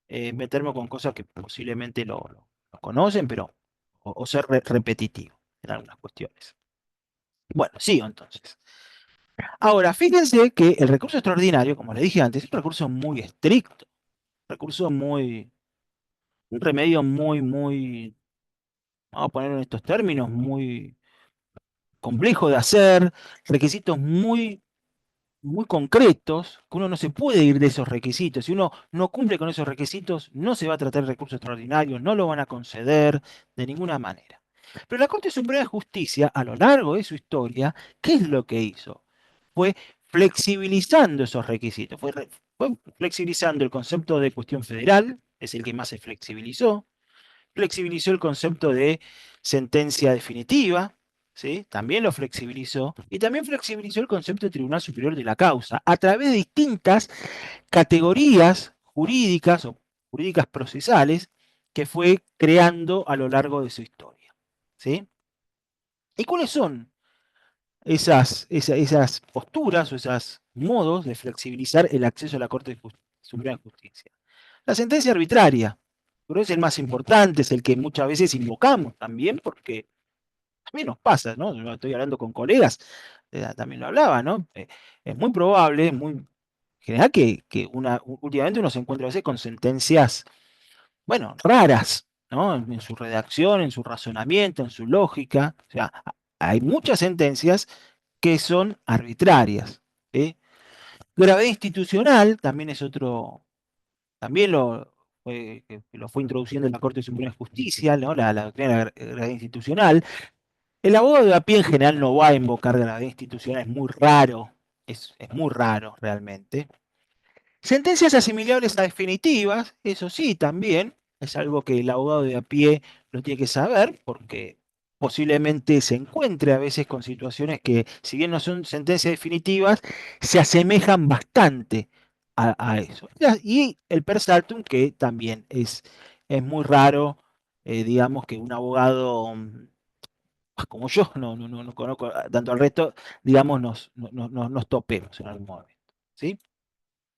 meterme con cosas que posiblemente lo conocen, pero, o ser repetitivo en algunas cuestiones. Bueno, sigo entonces. Ahora, fíjense que el recurso extraordinario, como le dije antes, es un recurso muy estricto, recurso un remedio muy, vamos a ponerlo en estos términos, muy complejo de hacer, requisitos muy concretos, que uno no se puede ir de esos requisitos. Si uno no cumple con esos requisitos, no se va a tratar de recurso extraordinario, no lo van a conceder de ninguna manera. Pero la Corte Suprema de Justicia, a lo largo de su historia, ¿qué es lo que hizo? Fue flexibilizando esos requisitos, fue flexibilizando el concepto de cuestión federal, es el que más se flexibilizó el concepto de sentencia definitiva, ¿sí? También lo flexibilizó, y también flexibilizó el concepto de Tribunal Superior de la Causa, a través de distintas categorías jurídicas o jurídicas procesales que fue creando a lo largo de su historia, ¿sí? ¿Y cuáles son esas posturas o esos modos de flexibilizar el acceso a la Corte Suprema de Justicia? La sentencia arbitraria, pero es el más importante, es el que muchas veces invocamos también, porque también nos pasa, ¿no? Yo estoy hablando con colegas, también lo hablaba, ¿no? Es muy probable, muy general que últimamente uno se encuentra a veces con sentencias, bueno, raras, ¿no? En su redacción, en su razonamiento, en su lógica. O sea, hay muchas sentencias que son arbitrarias, ¿sí? Gravedad institucional también es otro, también que lo fue introduciendo en la Corte Suprema de Justicia, ¿no? La doctrina de la gravedad institucional. El abogado de a pie en general no va a invocar gravedad institucional, es muy raro, es muy raro realmente. Sentencias asimilables a definitivas, eso sí, también es algo que el abogado de a pie lo tiene que saber, porque posiblemente se encuentre a veces con situaciones que, si bien no son sentencias definitivas, se asemejan bastante a eso. Y el per saltum, que también es muy raro, digamos, que un abogado como yo, no conozco tanto al resto, digamos, nos topemos en algún momento, ¿sí?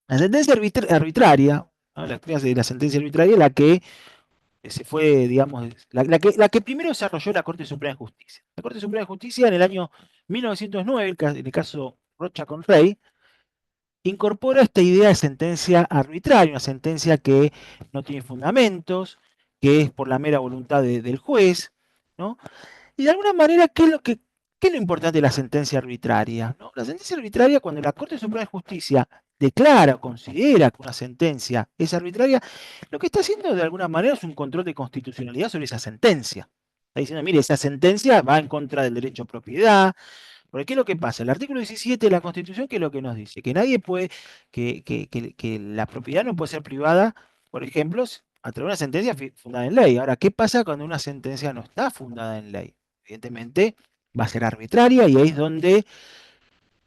La sentencia arbitraria, ¿no? La clase de la sentencia arbitraria, la que se fue, digamos, la que primero desarrolló la Corte Suprema de Justicia. La Corte Suprema de Justicia en el año 1909, en el caso Rocha con Rey, incorpora esta idea de sentencia arbitraria, una sentencia que no tiene fundamentos, que es por la mera voluntad del juez, ¿no? Y de alguna manera, ¿qué es lo importante de la sentencia arbitraria? ¿No? La sentencia arbitraria, cuando la Corte Suprema de Justicia declara o considera que una sentencia es arbitraria, lo que está haciendo de alguna manera es un control de constitucionalidad sobre esa sentencia. Está diciendo, mire, esa sentencia va en contra del derecho a propiedad. Porque ¿qué es lo que pasa? El artículo 17 de la Constitución, ¿qué es lo que nos dice? Que nadie puede, que la propiedad no puede ser privada, por ejemplo, a través de una sentencia fundada en ley. Ahora, ¿qué pasa cuando una sentencia no está fundada en ley? Evidentemente va a ser arbitraria y ahí es donde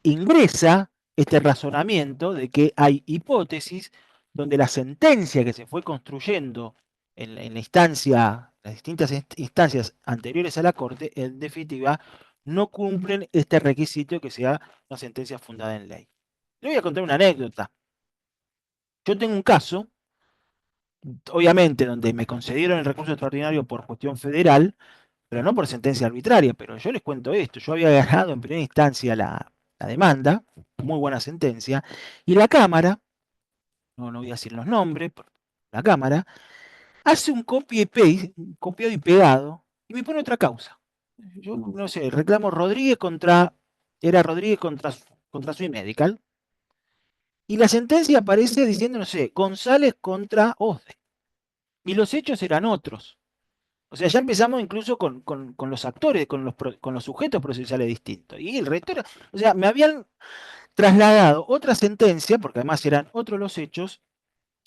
ingresa este razonamiento de que hay hipótesis donde la sentencia que se fue construyendo en la instancia, las distintas instancias anteriores a la Corte, en definitiva, no cumplen este requisito que sea una sentencia fundada en ley. Le voy a contar una anécdota. Yo tengo un caso, obviamente, donde me concedieron el recurso extraordinario por cuestión federal, pero no por sentencia arbitraria, pero yo les cuento esto, yo había ganado en primera instancia la demanda, muy buena sentencia, y la Cámara, no voy a decir los nombres, pero la Cámara, hace un copy y paste, un copiado y pegado, y me pone otra causa. Yo no sé, reclamo era Rodríguez contra Sui Medical, y la sentencia aparece diciendo, no sé, González contra Osde, y los hechos eran otros. O sea, ya empezamos incluso con los actores, con los sujetos procesales distintos. Y el resto era, o sea, me habían trasladado otra sentencia, porque además eran otros los hechos,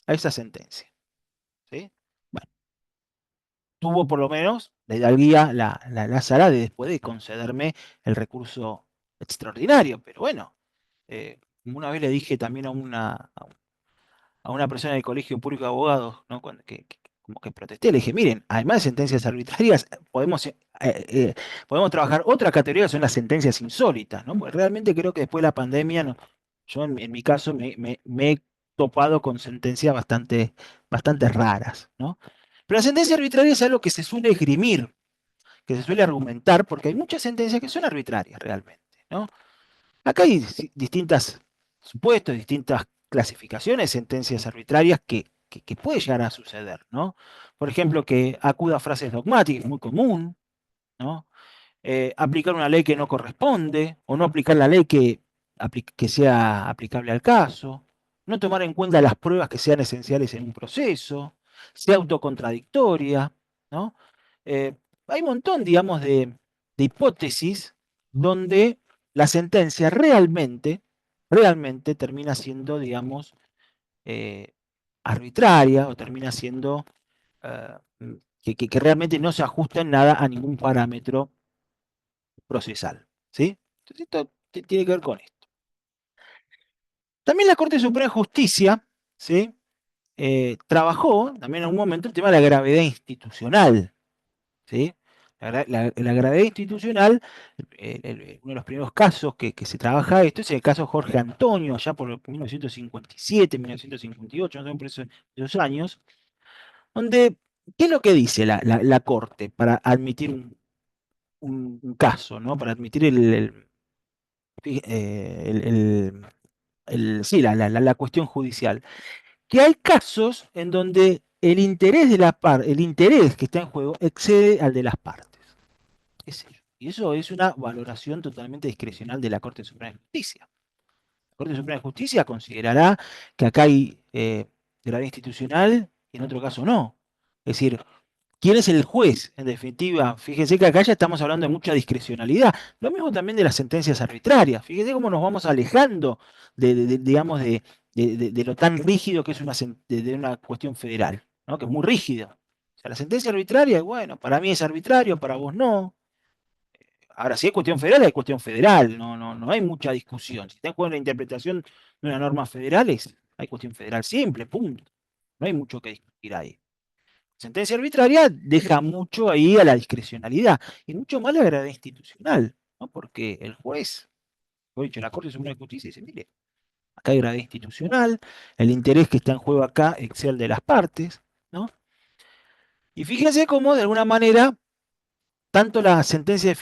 a esa sentencia. ¿Sí? Bueno, tuvo por lo menos la hidalguía, la sala de después de concederme el recurso extraordinario. Pero bueno, como una vez le dije también a una persona del Colegio Público de Abogados, ¿no? Como que protesté, le dije, miren, además de sentencias arbitrarias, podemos trabajar otra categoría que son las sentencias insólitas, ¿no? Porque realmente creo que después de la pandemia, yo en mi caso me he topado con sentencias bastante raras, ¿no? Pero la sentencia arbitraria es algo que se suele esgrimir, que se suele argumentar, porque hay muchas sentencias que son arbitrarias realmente, ¿no? Acá hay distintas supuestos, distintas clasificaciones, sentencias arbitrarias que puede llegar a suceder, ¿no? Por ejemplo, que acuda a frases dogmáticas, muy común, ¿no? Aplicar una ley que no corresponde, o no aplicar la ley que sea aplicable al caso, no tomar en cuenta las pruebas que sean esenciales en un proceso, sea autocontradictoria, ¿no? Eh, Hay un montón, digamos, de hipótesis donde la sentencia realmente termina siendo, digamos, eh, arbitraria o termina siendo eh, que realmente no se ajusta en nada a ningún parámetro procesal. ¿Sí? Entonces, esto tiene que ver con esto. También la Corte Suprema de Justicia, ¿sí? Trabajó también en algún momento el tema de la gravedad institucional. ¿Sí? La gravedad institucional, uno de los primeros casos que se trabaja esto es el caso Jorge Antonio, allá por 1957, 1958, no sé, por esos años, donde, ¿qué es lo que dice la Corte para admitir un caso, ¿no? Para admitir sí, la cuestión judicial? Que hay casos en donde el interés que está en juego excede al de las partes. ¿Qué sé yo? Y eso es una valoración totalmente discrecional de la Corte Suprema de Justicia. La Corte Suprema de Justicia considerará que acá hay gravedad institucional y en otro caso no. Es decir, ¿quién es el juez? En definitiva, fíjense que acá ya estamos hablando de mucha discrecionalidad. Lo mismo también de las sentencias arbitrarias. Fíjense cómo nos vamos alejando digamos, de lo tan rígido que es de una cuestión federal, ¿no? Que es muy rígido. O sea, la sentencia arbitraria, bueno, para mí es arbitrario, para vos no. Ahora, si es cuestión federal, es cuestión federal, no hay mucha discusión. Si está en juego la interpretación de una norma federal, hay cuestión federal simple, punto. No hay mucho que discutir ahí. Sentencia arbitraria deja mucho ahí a la discrecionalidad y mucho más la gravedad institucional, ¿no? Porque el juez, o dicho, la Corte Suprema de Justicia dice, mire, acá hay gravedad institucional, el interés que está en juego acá excede el de las partes, ¿no? Y fíjense cómo, de alguna manera, tanto la sentencia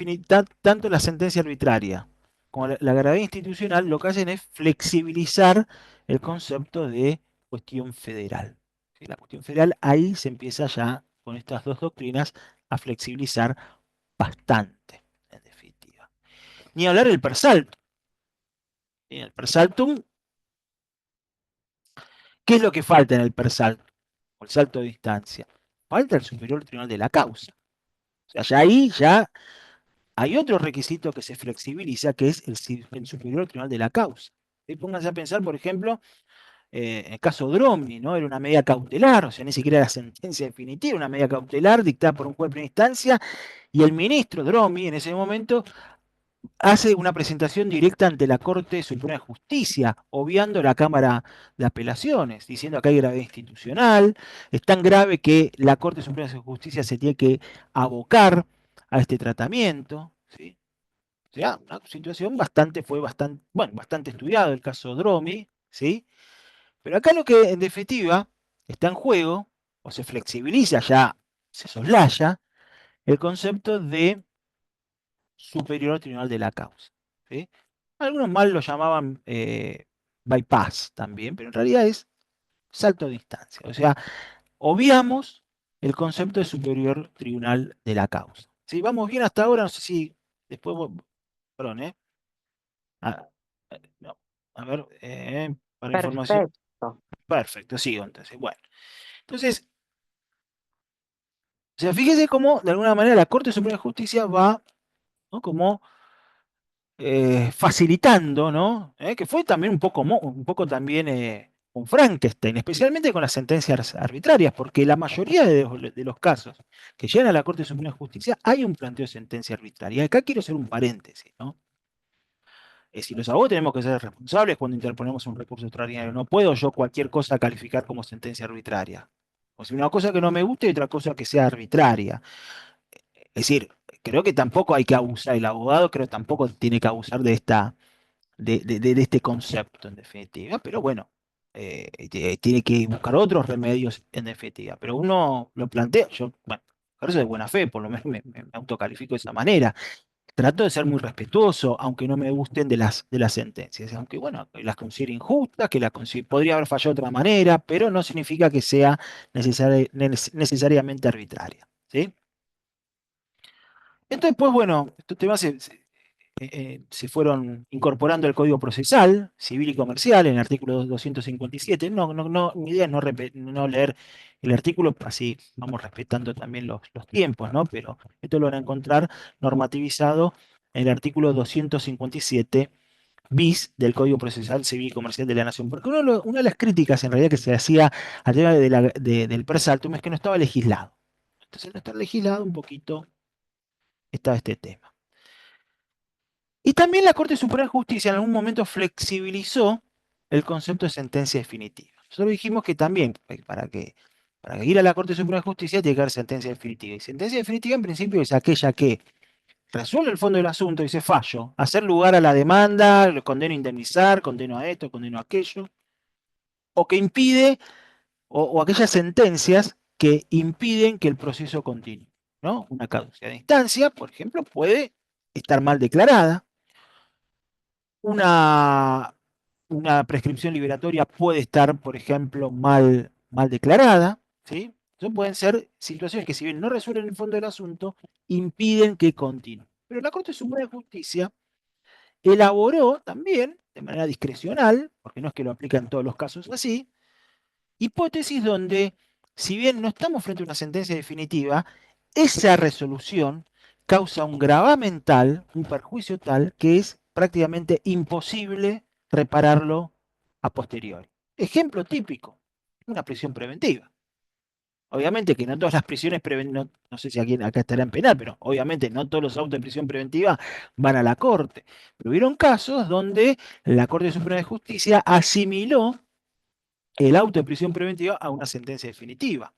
arbitraria como la gravedad institucional lo que hacen es flexibilizar el concepto de cuestión federal. ¿Sí? La cuestión federal ahí se empieza ya con estas dos doctrinas a flexibilizar bastante, en definitiva. Ni hablar del per saltum. En el per saltum, ¿qué es lo que falta en el per saltum? O el salto de distancia. Falta el superior tribunal de la causa. O sea, ya ahí ya hay otro requisito que se flexibiliza, que es el superior tribunal de la causa. Y pónganse a pensar, por ejemplo, en el caso Dromi, ¿no? Era una medida cautelar, o sea, ni siquiera era sentencia definitiva, una medida cautelar dictada por un juez de primera instancia, y el ministro Dromi en ese momento hace una presentación directa ante la Corte Suprema de Justicia, obviando la Cámara de Apelaciones, diciendo que hay gravedad institucional, es tan grave que la Corte Suprema de Justicia se tiene que abocar a este tratamiento, ¿sí? O sea, una situación bastante estudiado el caso Dromi, ¿sí? Pero acá lo que en definitiva está en juego, o se flexibiliza ya, se soslaya, el concepto de superior tribunal de la causa. ¿Sí? Algunos mal lo llamaban bypass también, pero en realidad es salto de instancia. O sea, obviamos el concepto de superior tribunal de la causa. ¿Sí? Vamos bien hasta ahora, no sé si después, perdón, ¿eh? Ah, no. A ver, para información. Perfecto. Perfecto, sigo entonces. Bueno, entonces, o sea, fíjese cómo de alguna manera la Corte Suprema de Justicia va, ¿no? Como facilitando, ¿no? Que fue también un poco también con Frankenstein, especialmente con las sentencias arbitrarias, porque la mayoría de los casos que llegan a la Corte Suprema de Justicia hay un planteo de sentencia arbitraria. Acá quiero hacer un paréntesis, ¿no? Es decir, los abogados tenemos que ser responsables cuando interponemos un recurso extraordinario. No puedo yo cualquier cosa calificar como sentencia arbitraria. O sea, una cosa que no me guste y otra cosa que sea arbitraria. Es decir, creo que tampoco hay que abusar, el abogado creo que tampoco tiene que abusar de este concepto, en definitiva. Pero bueno, tiene que buscar otros remedios, en definitiva. Pero uno lo plantea, yo, bueno, por eso de buena fe, por lo menos me autocalifico de esa manera. Trato de ser muy respetuoso, aunque no me gusten de las sentencias. Aunque, bueno, las considero injustas, que podría haber fallado de otra manera, pero no significa que sea necesariamente arbitraria. ¿Sí? Entonces, pues bueno, estos temas se fueron incorporando al Código Procesal, Civil y Comercial, en el artículo 257. Mi idea es no leer el artículo, así vamos respetando también los tiempos, ¿no? Pero esto lo van a encontrar normativizado en el artículo 257 bis del Código Procesal Civil y Comercial de la Nación. Porque una de las críticas en realidad que se hacía al tema del persaltum es que no estaba legislado. Entonces, no estar legislado, un poquito estaba este tema. Y también la Corte Suprema de Justicia en algún momento flexibilizó el concepto de sentencia definitiva. Nosotros dijimos que también, para que ir a la Corte Suprema de Justicia tiene que haber sentencia definitiva. Y sentencia definitiva en principio es aquella que resuelve el fondo del asunto y dice fallo, hacer lugar a la demanda, lo condeno a indemnizar, condeno a esto, condeno a aquello, o que impide, o aquellas sentencias que impiden que el proceso continúe, ¿no? Una caducidad de instancia, por ejemplo, puede estar mal declarada. Una prescripción liberatoria puede estar, por ejemplo, mal declarada, ¿sí? Entonces pueden ser situaciones que, si bien no resuelven el fondo del asunto, impiden que continúe. Pero la Corte Suprema de Justicia elaboró también, de manera discrecional, porque no es que lo aplica en todos los casos así, hipótesis donde, si bien no estamos frente a una sentencia definitiva, esa resolución causa un gravamen tal, un perjuicio tal, que es prácticamente imposible repararlo a posteriori. Ejemplo típico, una prisión preventiva. Obviamente que no todas las prisiones preventivas, no sé si acá estará en penal, pero obviamente no todos los autos de prisión preventiva van a la Corte. Pero hubieron casos donde la Corte Suprema de Justicia asimiló el auto de prisión preventiva a una sentencia definitiva.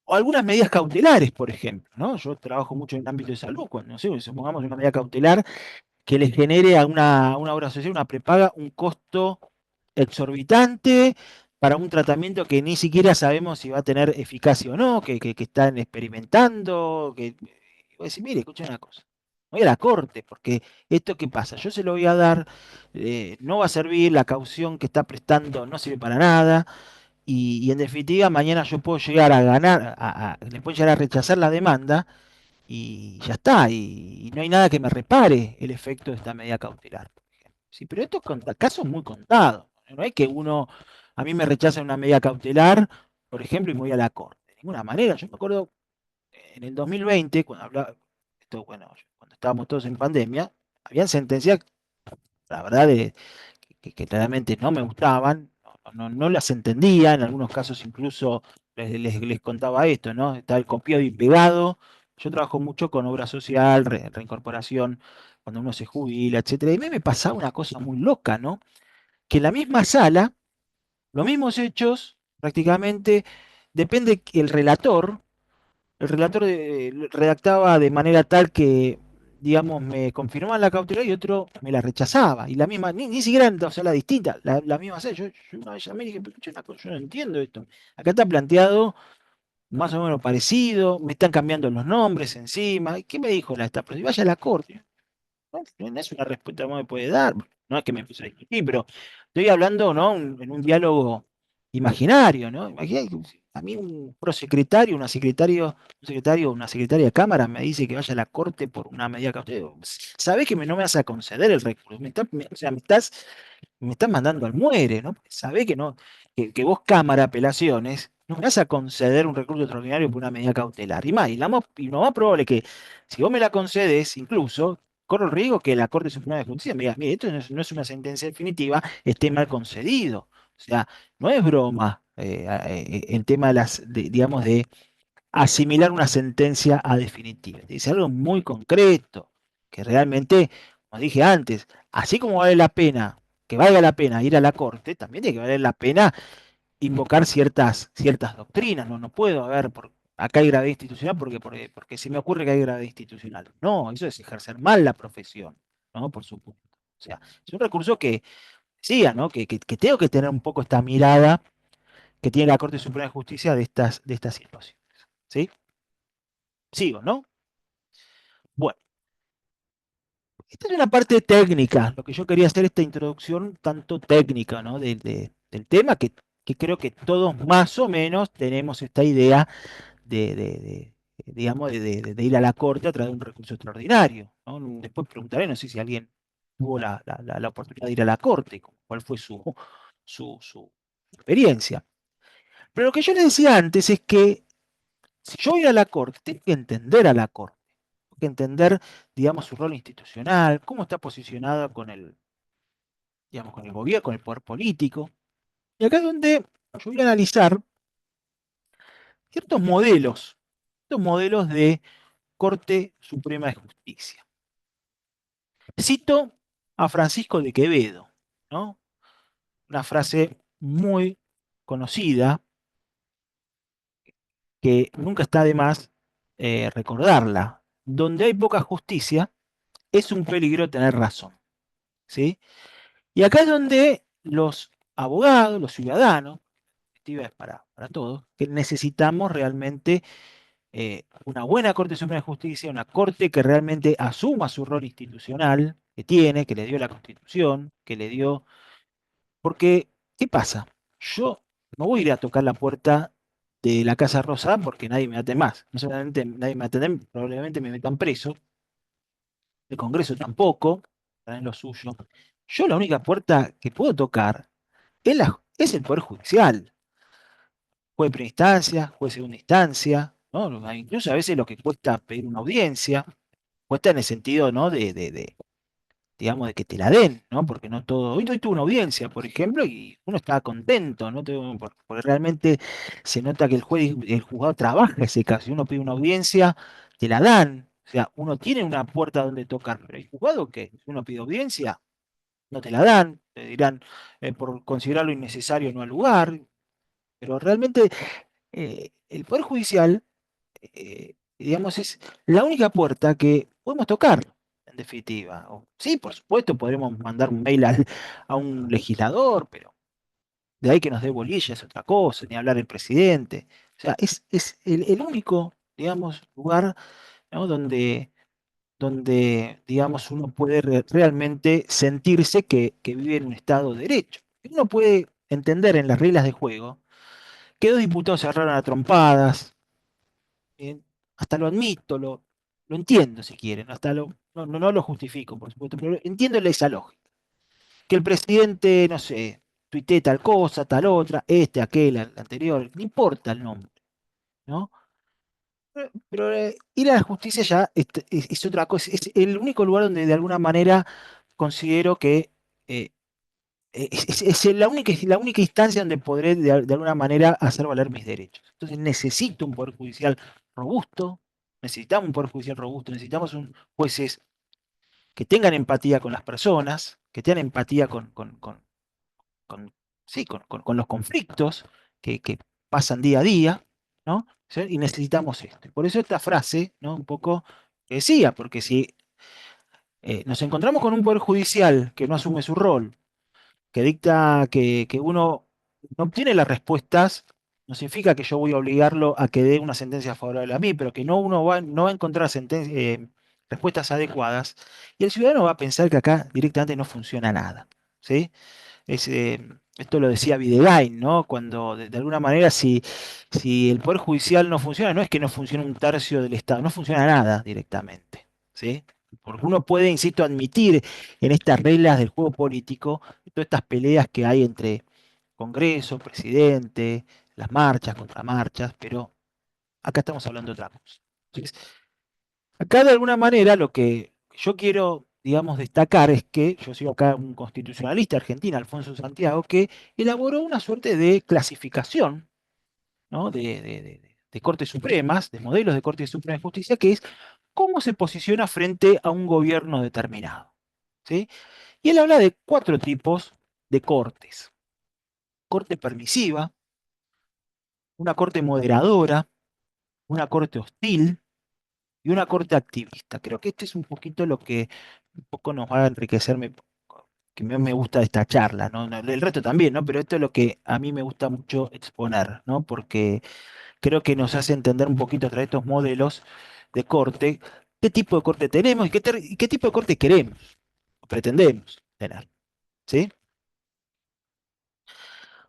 O algunas medidas cautelares, por ejemplo, ¿no? Yo trabajo mucho en el ámbito de salud, cuando, no sé, supongamos una medida cautelar que les genere a una obra social, una prepaga, un costo exorbitante para un tratamiento que ni siquiera sabemos si va a tener eficacia o no, que están experimentando, que voy a decir, mire, escucha una cosa, voy a la corte, porque esto qué pasa, yo se lo voy a dar, no va a servir, la caución que está prestando no sirve para nada, y en definitiva mañana yo puedo llegar a ganar, le puedo llegar a rechazar la demanda, y ya está, y no hay nada que me repare el efecto de esta medida cautelar, por ejemplo. Sí, pero estos casos muy contados. No es que a mí me rechacen una medida cautelar, por ejemplo, y me voy a la corte. De ninguna manera. Yo me acuerdo en el 2020, cuando hablaba, esto, bueno, cuando estábamos todos en pandemia, habían sentencias, la verdad, que claramente no me gustaban, no las entendía, en algunos casos incluso les contaba esto, ¿no? Está el copiado y pegado. Yo trabajo mucho con obra social, reincorporación, cuando uno se jubila, etcétera. Y a mí me pasaba una cosa muy loca, ¿no? Que en la misma sala, los mismos hechos, prácticamente, depende que el relator redactaba de manera tal que, digamos, me confirmaba la cautelar y otro me la rechazaba. Y la misma, ni siquiera en dos salas distintas, la misma sala. Yo una vez llamé y dije, pero escucha una cosa, yo no entiendo esto. Acá está planteado más o menos parecido, me están cambiando los nombres encima. ¿Y qué me dijo esta persona? Vaya a la corte. No es una respuesta que me puede dar. No es que me puse a discutir, pero estoy hablando, ¿no? En un diálogo imaginario, ¿no? Imagínate que a mí un prosecretario, una secretaria de cámara me dice que vaya a la corte por una medida cautelar. Sabés que no me vas a conceder el recurso. O sea, me estás mandando al muere, ¿no? Sabés que no, que vos, Cámara Apelaciones, no me vas a conceder un recurso extraordinario por una medida cautelar. Y lo más probable es que, si vos me la concedes, incluso, corro el riesgo que la Corte Suprema de Justicia me diga, mire, esto no es una sentencia definitiva, esté mal concedido. O sea, no es broma el tema digamos, de asimilar una sentencia a definitiva. Es algo muy concreto, que realmente como dije antes, así como vale la pena, que valga la pena ir a la corte, también tiene que valer la pena invocar ciertas doctrinas. No, no puedo haber, acá hay gravedad institucional porque se me ocurre que hay gravedad institucional. No, eso es ejercer mal la profesión, ¿no? Por supuesto. O sea, es un recurso que decía, ¿no? Que tengo que tener un poco esta mirada que tiene la Corte Suprema de Justicia de estas situaciones. ¿Sí? Sigo, ¿no? Bueno, esta es una parte técnica, lo que yo quería hacer esta introducción tanto técnica, ¿no? Del tema, que creo que todos más o menos tenemos esta idea digamos, de ir a la Corte a través de un recurso extraordinario, ¿no? Después preguntaré, no sé si alguien tuvo la oportunidad de ir a la Corte, cuál fue su experiencia. Pero lo que yo les decía antes es que si yo voy a la Corte, tengo que entender a la Corte, tengo que entender, digamos, su rol institucional, cómo está posicionada digamos, con el gobierno, con el poder político. Y acá es donde yo voy a analizar ciertos modelos de Corte Suprema de Justicia. Cito a Francisco de Quevedo, ¿no? Una frase muy conocida que nunca está de más recordarla. Donde hay poca justicia, es un peligro tener razón. ¿Sí? Y acá es donde los abogados, los ciudadanos, esta es para todos, que necesitamos realmente una buena Corte Suprema de Justicia, una Corte que realmente asuma su rol institucional que tiene, que le dio la Constitución, que le dio. Porque, ¿qué pasa? Yo no voy a ir a tocar la puerta de la Casa Rosada porque nadie me ate más. No solamente nadie me atiende, probablemente me metan preso. El Congreso tampoco, en lo suyo. Yo la única puerta que puedo tocar es el Poder Judicial. Juez de primera instancia, juez de segunda instancia, ¿no? Incluso a veces lo que cuesta pedir una audiencia, cuesta en el sentido, ¿no? Digamos, de que te la den, ¿no? Porque no todo. Hoy tuve una audiencia, por ejemplo, y uno estaba contento, ¿no? Porque realmente se nota que el juzgado trabaja ese caso. Si uno pide una audiencia, te la dan. O sea, uno tiene una puerta donde tocar, pero el juzgado, ¿qué? Si uno pide audiencia, no te la dan, te dirán por considerarlo innecesario no al lugar, pero realmente el Poder Judicial, digamos, es la única puerta que podemos tocar, en definitiva. Sí, por supuesto, podremos mandar un mail a un legislador, pero de ahí que nos dé bolilla es otra cosa, ni hablar el presidente. O sea, es el único, digamos, lugar, ¿no? donde, digamos, uno puede realmente sentirse que vive en un Estado de Derecho. Uno puede entender en las reglas de juego que dos diputados se agarraron a trompadas, hasta lo admito, lo entiendo si quieren, no lo justifico, por supuesto, pero entiendo esa lógica. Que el presidente, no sé, tuitee tal cosa, tal otra, aquel, el anterior, no importa el nombre, ¿no? Pero ir a la justicia ya es otra cosa, es el único lugar donde de alguna manera considero que eh, es la única instancia donde podré de alguna manera hacer valer mis derechos. Entonces necesito un poder judicial robusto, necesitamos un poder judicial robusto, necesitamos jueces que tengan empatía con las personas, que tengan empatía con- sí, con los conflictos que pasan día a día, ¿no? ¿Sí? Y necesitamos esto. Por eso esta frase, ¿no? Un poco que decía, porque si nos encontramos con un poder judicial que no asume su rol, que dicta que uno no obtiene las respuestas, no significa que yo voy a obligarlo a que dé una sentencia favorable a mí, pero que no va a encontrar respuestas adecuadas, y el ciudadano va a pensar que acá directamente no funciona nada. ¿Sí? Esto lo decía Videgain, ¿no? Cuando de alguna manera si el Poder Judicial no funciona, no es que no funcione un tercio del Estado, no funciona nada directamente. ¿Sí? Porque uno puede, insisto, admitir en estas reglas del juego político todas estas peleas que hay entre Congreso, presidente, las marchas, contramarchas, pero acá estamos hablando de otra cosa. Entonces, acá de alguna manera lo que yo quiero, digamos, destacar es que yo sigo acá un constitucionalista argentino, Alfonso Santiago, que elaboró una suerte de clasificación, ¿no? de Cortes Supremas, de modelos de Cortes Supremas de Justicia, que es cómo se posiciona frente a un gobierno determinado. ¿sí? Y él habla de 4 tipos de cortes. Corte permisiva, una corte moderadora, una corte hostil y una corte activista. Creo que este es un poquito lo que un poco nos va a enriquecerme, que me gusta de esta charla, ¿no? El resto también, ¿no? Pero esto es lo que a mí me gusta mucho exponer, ¿no? Porque creo que nos hace entender un poquito a través de estos modelos de corte, qué tipo de corte tenemos y qué tipo de corte queremos o pretendemos tener, ¿sí?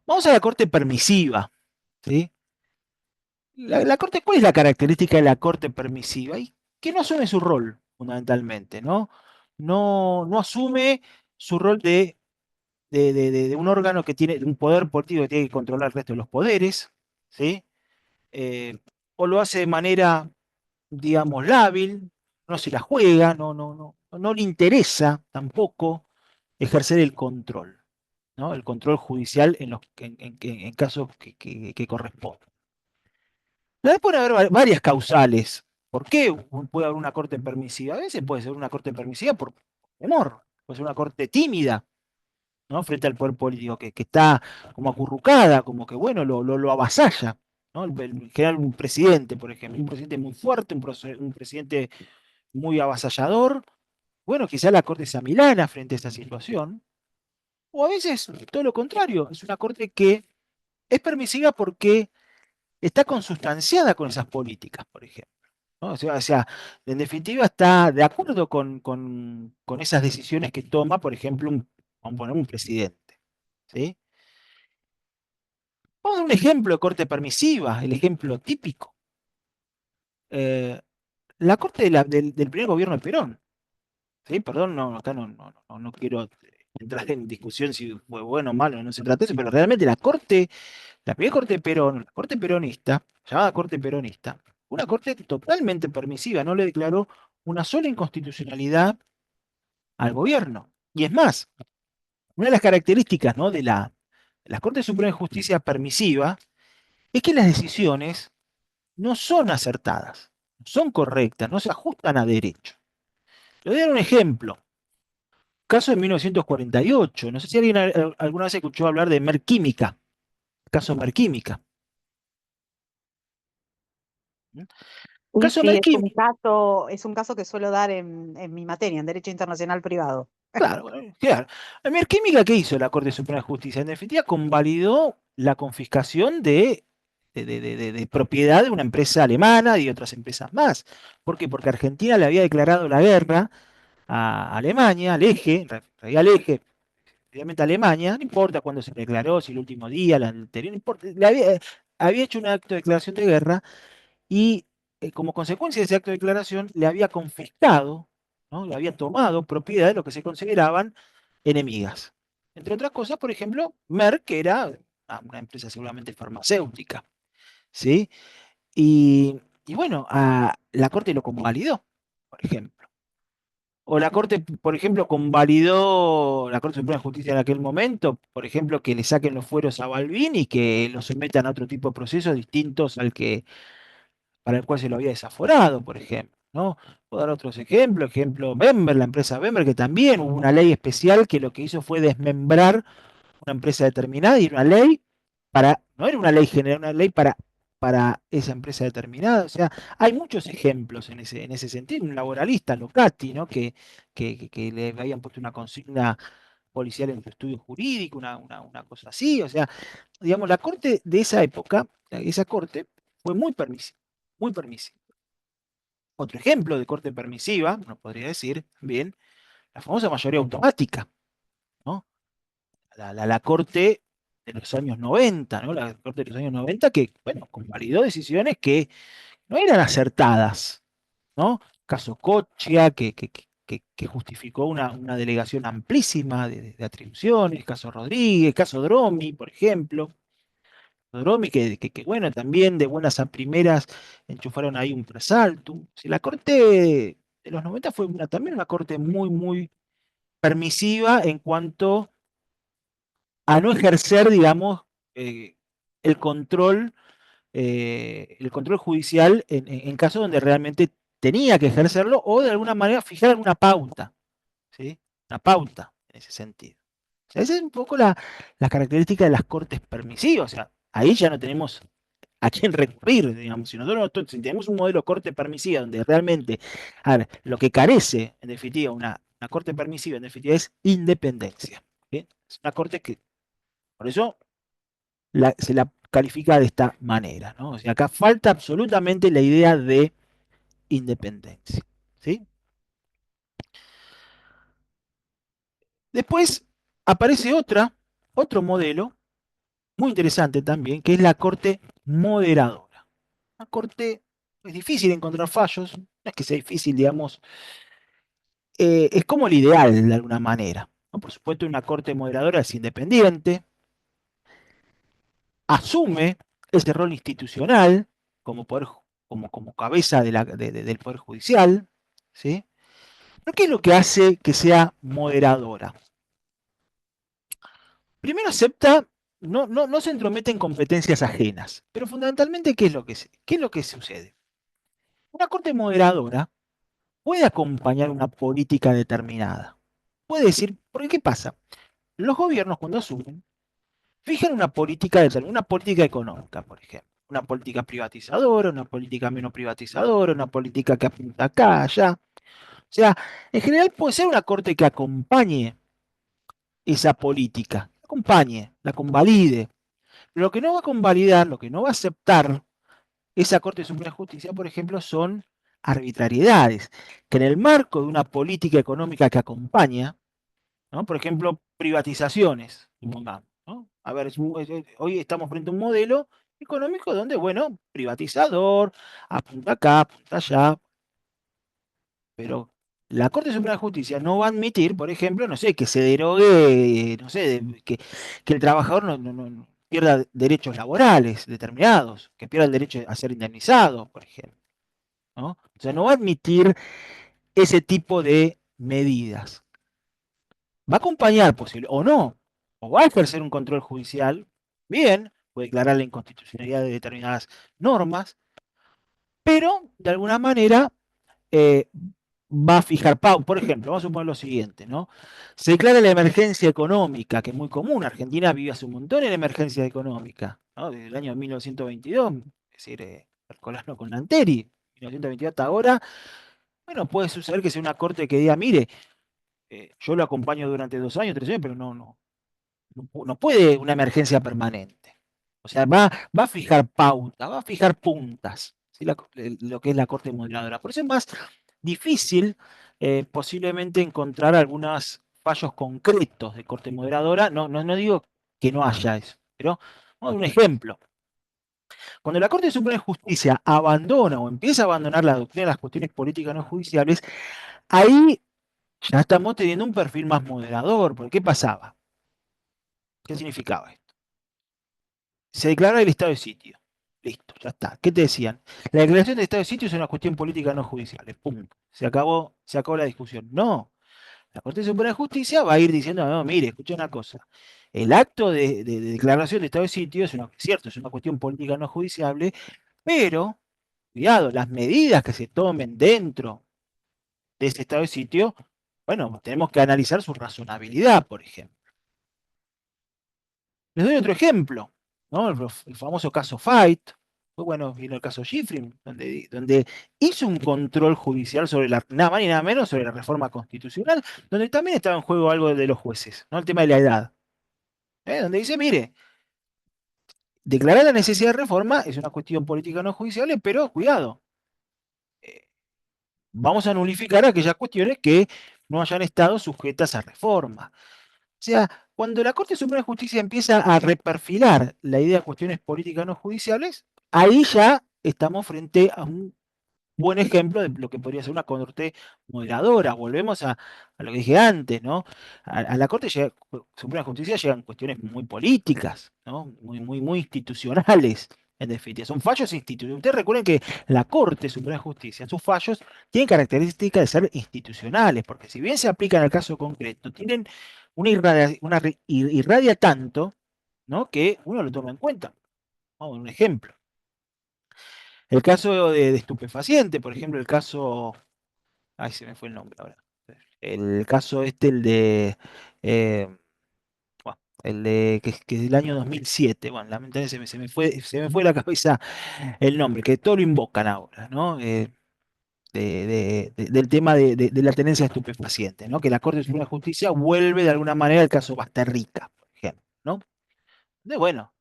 Vamos a la corte permisiva, ¿sí? La corte, ¿cuál es la característica de la corte permisiva? Y que no asume su rol, fundamentalmente, ¿no? No asume su rol de un órgano que tiene, de un poder político que tiene que controlar el resto de los poderes, ¿sí? Eh, o lo hace de manera, digamos, lábil, no se la juega, no le interesa tampoco ejercer el control, ¿no? El control judicial en casos que correspondan. Puede haber varias causales. ¿Por qué puede haber una corte permisiva? A veces puede ser una corte permisiva por temor, puede ser una corte tímida, ¿no? Frente al poder político, que está como acurrucada, como que, bueno, lo avasalla, ¿no? En general un presidente, por ejemplo, un presidente muy fuerte, un presidente muy avasallador. Bueno, quizá la corte sea milana frente a esta situación. O a veces todo lo contrario, es una corte que es permisiva porque está consustanciada con esas políticas, por ejemplo, ¿no? O sea, en definitiva está de acuerdo con esas decisiones que toma, por ejemplo, vamos a poner un presidente, ¿sí? Vamos a dar un ejemplo de corte permisiva, el ejemplo típico. Eh, la corte del primer gobierno de Perón, ¿sí? Perdón, acá no quiero entrar en discusión si fue bueno o malo, no se trata de eso, pero realmente la primera corte de Perón, la corte peronista, llamada corte peronista, una corte totalmente permisiva, no le declaró una sola inconstitucionalidad al gobierno. Y es más, una de las características, ¿no? de la Corte Suprema de Justicia permisiva es que las decisiones no son acertadas, no son correctas, no se ajustan a derecho. Le voy a dar un ejemplo. Caso de 1948. No sé si alguien alguna vez escuchó hablar de Merquímica. Caso Merquímica. Sí, Caso sí, Merquímica. es un caso que suelo dar en mi materia, en Derecho Internacional Privado. Claro, claro. A Merquímica, ¿qué hizo la Corte Suprema de Justicia? En definitiva, convalidó la confiscación de propiedad de una empresa alemana y otras empresas más. ¿Por qué? Porque Argentina le había declarado la guerra a Alemania, al eje, en realidad al eje, realmente a Alemania, no importa cuándo se declaró, si el último día, el anterior, no importa, había hecho un acto de declaración de guerra y como consecuencia de ese acto de declaración le había confiscado, ¿no? Le había tomado propiedad de lo que se consideraban enemigas. Entre otras cosas, por ejemplo, Merck, que era una empresa seguramente farmacéutica, ¿sí? Y bueno, la Corte lo convalidó, por ejemplo. O la Corte, por ejemplo, convalidó la Corte Suprema de Justicia en aquel momento, por ejemplo, que le saquen los fueros a Balbín y que lo sometan a otro tipo de procesos distintos al que para el cual se lo había desaforado, por ejemplo, ¿no? Puedo dar otros ejemplos, ejemplo Bember, la empresa Bember, que también hubo una ley especial que lo que hizo fue desmembrar una empresa determinada y una ley no era una ley general, una ley para esa empresa determinada. O sea, hay muchos ejemplos en ese sentido. Un laboralista, Locati, ¿no? Que le habían puesto una consigna policial en su estudio jurídico, una cosa así. O sea, digamos, la corte de esa época, esa corte, fue muy permisiva, muy permisiva. Otro ejemplo de corte permisiva, uno podría decir, bien, la famosa mayoría automática, ¿no? La corte de los años 90, ¿no? La corte de los años 90 que, bueno, convalidó decisiones que no eran acertadas, ¿no? Caso Cochia, que justificó una delegación amplísima de atribuciones, caso Rodríguez, caso Dromi, por ejemplo. Dromi, bueno, también de buenas a primeras enchufaron ahí un presalto. Si la corte de los 90 fue también una corte muy, muy permisiva en cuanto a no ejercer, digamos, eh, el control, el control judicial en casos donde realmente tenía que ejercerlo o de alguna manera fijar alguna pauta, ¿sí? una pauta en ese sentido. O sea, esa es un poco la característica de las cortes permisivas. O sea, ahí ya no tenemos a quién recurrir, digamos. Si nosotros si tenemos un modelo corte permisiva donde realmente, a ver, lo que carece, en definitiva, una corte permisiva, en definitiva, es independencia. ¿Sí? Es una corte que, por eso, se la califica de esta manera, ¿no? O sea, acá falta absolutamente la idea de independencia. ¿Sí? Después aparece otro modelo muy interesante también, que es la corte moderadora. Una corte es difícil encontrar fallos, no es que sea difícil, digamos, es como el ideal de alguna manera, ¿no? Por supuesto, una corte moderadora es independiente, asume ese rol institucional como, como cabeza del Poder Judicial, ¿sí? ¿Pero qué es lo que hace que sea moderadora? Primero acepta, no se entromete en competencias ajenas, pero fundamentalmente, qué es lo que sucede? Una corte moderadora puede acompañar una política determinada. Puede decir, porque ¿qué pasa? Los gobiernos cuando asumen, fijan una política económica, por ejemplo. Una política privatizadora, una política menos privatizadora, una política que apunta acá, allá. O sea, en general puede ser una corte que acompañe esa política, la convalide. Lo que no va a convalidar, lo que no va a aceptar esa Corte Suprema de Justicia, por ejemplo, son arbitrariedades, que en el marco de una política económica que acompaña, ¿no? Por ejemplo, privatizaciones, supongamos, ¿no? A ver, hoy estamos frente a un modelo económico donde, bueno, privatizador, apunta acá, apunta allá, pero la Corte Suprema de Justicia no va a admitir, por ejemplo, no sé, que se derogue, no sé, que el trabajador no pierda derechos laborales determinados, que pierda el derecho a ser indemnizado, por ejemplo, ¿no? O sea, no va a admitir ese tipo de medidas. Va a acompañar posible, o no, o va a ejercer un control judicial, bien, puede declarar la inconstitucionalidad de determinadas normas, pero de alguna manera eh, va a fijar pauta. Por ejemplo, vamos a suponer lo siguiente, ¿no? Se declara la emergencia económica, que es muy común. Argentina vive hace un montón en emergencia económica, ¿no? Desde el año 1922, es decir, Ercolano con Lanteri, 1922 hasta ahora. Bueno, puede suceder que sea una corte que diga, mire, yo lo acompaño durante 2 años, 3 años, pero no puede una emergencia permanente. O sea, va a fijar pauta, va a fijar puntas, ¿sí? Lo que es la corte moderadora. Por eso es más difícil posiblemente encontrar algunos fallos concretos de corte moderadora. No digo que no haya eso, pero vamos a dar un ejemplo. Cuando la Corte Suprema de Justicia abandona o empieza a abandonar la doctrina de las cuestiones políticas no judiciales, ahí ya estamos teniendo un perfil más moderador. ¿Porque qué pasaba? ¿Qué significaba esto? Se declara el estado de sitio. Listo, ya está. ¿Qué te decían? La declaración de estado de sitio es una cuestión política no judicial. Punto. Se acabó la discusión. No. La Corte Suprema de Justicia va a ir diciendo, no, mire, escucha una cosa. El acto de declaración de estado de sitio cierto, es una cuestión política no judiciable, pero, cuidado, las medidas que se tomen dentro de ese estado de sitio, bueno, tenemos que analizar su razonabilidad, por ejemplo. Les doy otro ejemplo, ¿no? El famoso caso Fight. Bueno, vino el caso Schifrin, donde hizo un control judicial sobre nada más ni nada menos sobre la reforma constitucional, donde también estaba en juego algo de los jueces, ¿no? El tema de la edad. Donde dice, mire, declarar la necesidad de reforma es una cuestión política no judicial, pero cuidado, eh, vamos a nulificar aquellas cuestiones que no hayan estado sujetas a reforma. O sea, cuando la Corte Suprema de Justicia empieza a reperfilar la idea de cuestiones políticas no judiciales, ahí ya estamos frente a un buen ejemplo de lo que podría ser una corte moderadora. Volvemos a lo que dije antes, ¿no? A la Corte Suprema de Justicia llegan cuestiones muy políticas, ¿no? Muy institucionales, en definitiva. Son fallos institucionales. Ustedes recuerden que la Corte Suprema de Justicia, sus fallos tienen características de ser institucionales, porque si bien se aplican al caso concreto, tienen irradia tanto, ¿no? Que uno lo toma en cuenta. Vamos a ver un ejemplo. El caso de estupefaciente, por ejemplo, el caso. Ay, se me fue el nombre ahora. El caso eh, bueno, que es del año 2007, bueno, lamentablemente se me fue de la cabeza el nombre, que todo lo invocan ahora, ¿no? Del tema de la tenencia de estupefacientes, ¿no? Que la Corte Suprema de Justicia vuelve de alguna manera al caso Basterrica, por ejemplo, ¿no? Bueno,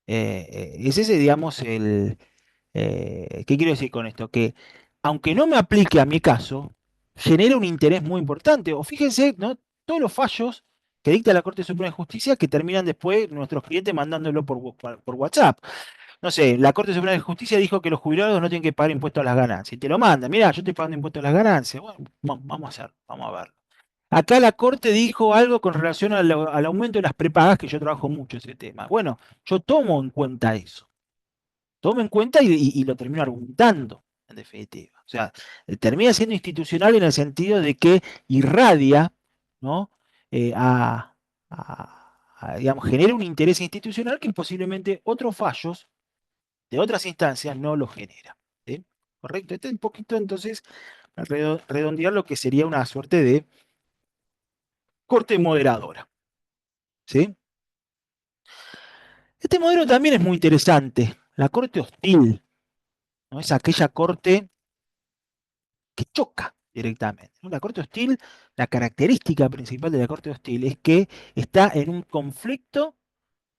es ese, digamos, ¿qué quiero decir con esto? Que aunque no me aplique a mi caso, genera un interés muy importante. O fíjense, ¿no? Todos los fallos que dicta la Corte Suprema de Justicia que terminan después nuestros clientes mandándolo por WhatsApp. No sé, la Corte Suprema de Justicia dijo que los jubilados no tienen que pagar impuestos a las ganancias. Y te lo mandan, mira, yo estoy pagando impuestos a las ganancias. Bueno, vamos a hacer, vamos a verlo. Acá la Corte dijo algo con relación al aumento de las prepagas, que yo trabajo mucho ese tema. Bueno, yo tomo en cuenta eso. Tomo en cuenta y lo termino argumentando, en definitiva. O sea, termina siendo institucional en el sentido de que irradia, ¿no? Eh, a, digamos, genera un interés institucional que posiblemente otros fallos de otras instancias no lo genera. ¿Sí? ¿Correcto? Este es un poquito entonces redondear lo que sería una suerte de corte moderadora. ¿Sí? Este modelo también es muy interesante. La corte hostil, ¿no? Es aquella corte que choca directamente, ¿no? La corte hostil, la característica principal de la corte hostil es que está en un conflicto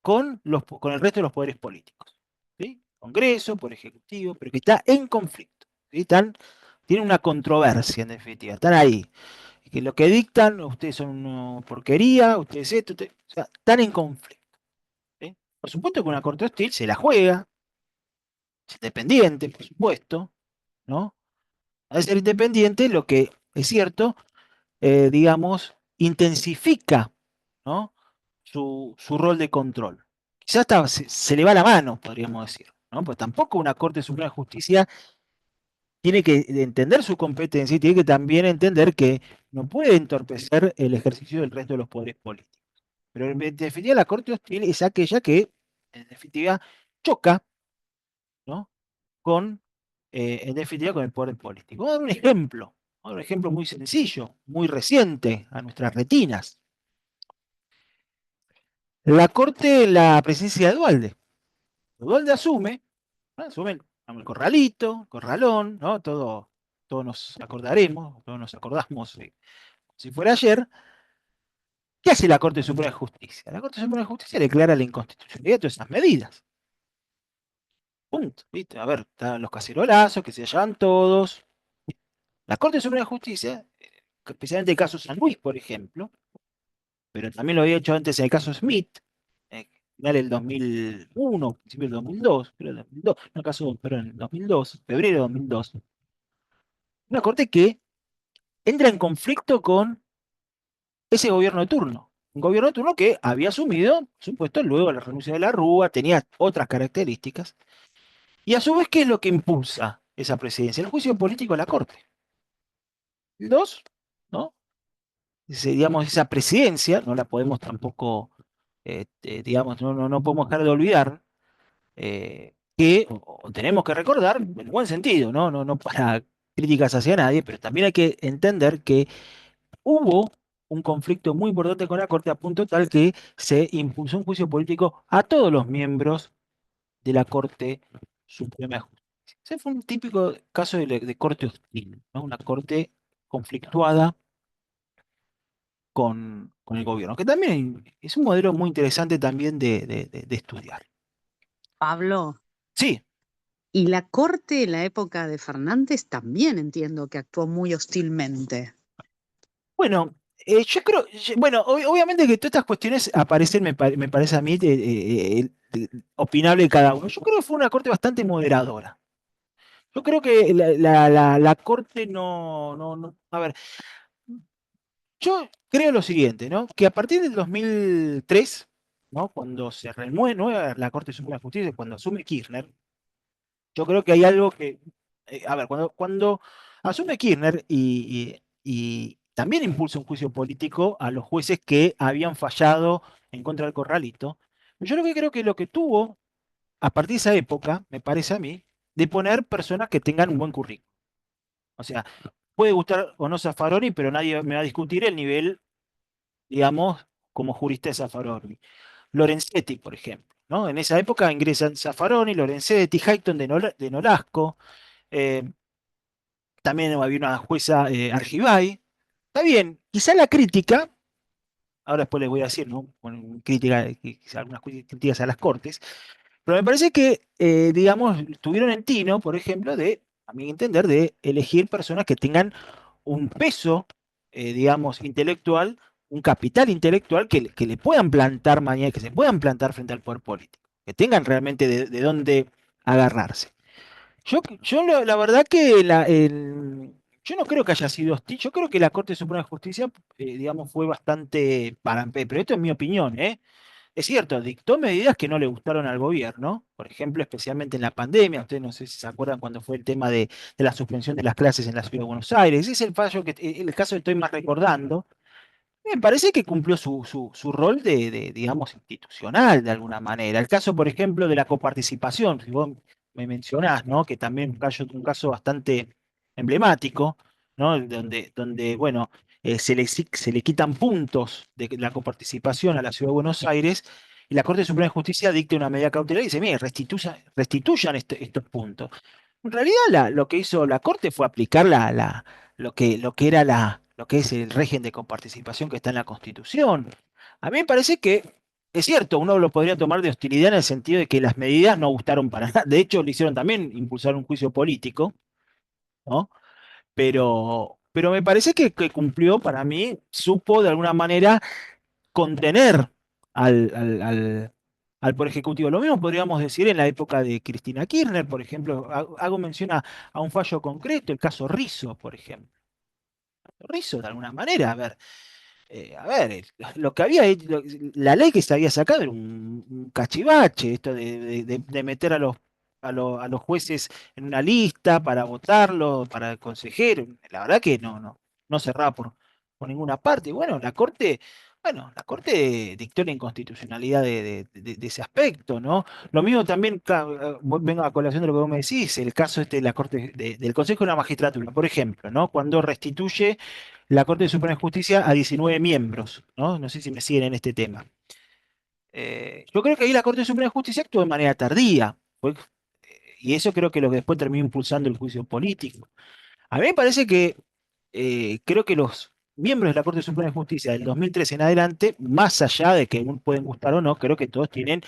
con el resto de los poderes políticos. ¿Sí? Congreso, Poder Ejecutivo, pero que está en conflicto. ¿Sí? Tienen una controversia, en definitiva. Están ahí. Que lo que dictan, ustedes son una porquería, ustedes esto, o sea, están en conflicto. ¿Sí? Por supuesto que una corte hostil se la juega, es independiente, por supuesto, ¿no? Al ser independiente, lo que es cierto, digamos, intensifica, ¿no? su rol de control. Quizás se le va la mano, podríamos decir, ¿no? Pues tampoco una Corte Suprema de Justicia tiene que entender su competencia y tiene que también entender que no puede entorpecer el ejercicio del resto de los poderes políticos. Pero en definitiva la Corte Hostil es aquella que, en definitiva, choca, ¿no? En definitiva, con el poder político. Vamos a dar un ejemplo muy sencillo, muy reciente a nuestras retinas. La Corte, la presidencia de Duhalde. Duhalde asume, ¿no? Asume el corralito, corralón, ¿no? Todos nos acordaremos, todos nos acordamos, si fuera ayer. ¿Qué hace la Corte Suprema de Justicia? La Corte Suprema de Justicia declara la inconstitucionalidad de todas esas medidas. Punto. ¿Viste? A ver, están los cacerolazos, que se llevan todos. La Corte Suprema de Justicia, especialmente el caso San Luis, por ejemplo, pero también lo había hecho antes en el caso Smith, final del 2001, principio del 2002, creo del 2002, no, caso, perdón, en el 2002, febrero de 2002. Una corte que entra en conflicto con ese gobierno de turno. Un gobierno de turno que había asumido, por supuesto, luego la renuncia de la Rúa, tenía otras características. Y a su vez, ¿qué es lo que impulsa esa presidencia? El juicio político de la Corte. Dos, ¿no? Digamos, esa presidencia, no la podemos tampoco, digamos, no podemos dejar de olvidar que o tenemos que recordar, en buen sentido, no para críticas hacia nadie, pero también hay que entender que hubo un conflicto muy importante con la Corte a punto tal que se impulsó un juicio político a todos los miembros de la Corte Suprema de Justicia. Ese fue un típico caso de corte hostil, ¿no? Una corte conflictuada con el gobierno, que también es un modelo muy interesante también de estudiar. Pablo, Sí, y la corte en la época de Fernández también entiendo que actuó muy hostilmente. bueno, yo creo, bueno, obviamente que todas estas cuestiones aparecen, me parece a mí, opinable de cada uno. Yo creo que fue una corte bastante moderadora. Yo creo que la corte a ver, yo creo lo siguiente, ¿no? Que a partir del 2003, ¿no? Cuando se renueva la Corte Suprema de Justicia, cuando asume Kirchner, yo creo que hay algo que, a ver, cuando asume Kirchner y también impulsa un juicio político a los jueces que habían fallado en contra del corralito, yo creo que lo que tuvo a partir de esa época, me parece a mí, de poner personas que tengan un buen currículum. O sea, puede gustar o no Zaffaroni, pero nadie me va a discutir el nivel, digamos, como jurista de Zaffaroni. Lorenzetti, por ejemplo, ¿no? En esa época ingresan Zaffaroni, Lorenzetti, Hayton de Nolasco, eh, también había una jueza Argibay. Está bien, quizá la crítica, ahora después les voy a decir, ¿no? Bueno, crítica, quizá algunas críticas a las cortes, pero me parece que, digamos, tuvieron el tino, por ejemplo, de, a mi entender, de elegir personas que tengan un peso, digamos, intelectual, un capital intelectual que le puedan plantar mañana, que se puedan plantar frente al poder político, que tengan realmente de dónde agarrarse. Yo la verdad que yo no creo que haya sido hostil, yo creo que la Corte Suprema de Justicia, digamos, fue bastante, pero esto es mi opinión, ¿eh? Es cierto, dictó medidas que no le gustaron al gobierno, por ejemplo, especialmente en la pandemia. Ustedes no sé si se acuerdan cuando fue el tema de la suspensión de las clases en la Ciudad de Buenos Aires. Ese es el fallo el caso que estoy más recordando. Me parece que cumplió su rol digamos, institucional de alguna manera. El caso, por ejemplo, de la coparticipación, si vos me mencionás, ¿no? Que también un caso bastante emblemático, ¿no? Donde bueno, se le quitan puntos de la coparticipación a la Ciudad de Buenos Aires y la Corte Suprema de Justicia dicta una medida cautelar y dice, mire, restituyan estos puntos. En realidad lo que hizo la Corte fue aplicar lo que era lo que es el régimen de coparticipación que está en la Constitución. A mí me parece que es cierto, uno lo podría tomar de hostilidad en el sentido de que las medidas no gustaron para nada. De hecho, le hicieron también impulsar un juicio político, ¿no? Pero me parece que cumplió, para mí, supo de alguna manera contener al Poder Ejecutivo. Lo mismo podríamos decir en la época de Cristina Kirchner, por ejemplo. Hago mención a un fallo concreto, el caso Rizzo, por ejemplo. Rizzo, de alguna manera, a ver, lo que había, la ley que se había sacado era un cachivache, esto de meter a los jueces en una lista para votarlo, para el consejero. La verdad que no cerraba por ninguna parte. Bueno, la Corte dictó la inconstitucionalidad de ese aspecto, ¿no? Lo mismo también, vengo a colación de lo que vos me decís, el caso este de la Corte, del Consejo de la Magistratura, por ejemplo, ¿no? Cuando restituye la Corte Suprema de Justicia a 19 miembros, ¿no? No sé si me siguen en este tema. Yo creo que ahí la Corte Suprema de Justicia actuó de manera tardía, y eso creo que es lo que después terminó impulsando el juicio político. A mí me parece que creo que los miembros de la Corte Suprema de Justicia del 2013 en adelante, más allá de que pueden gustar o no, creo que todos tienen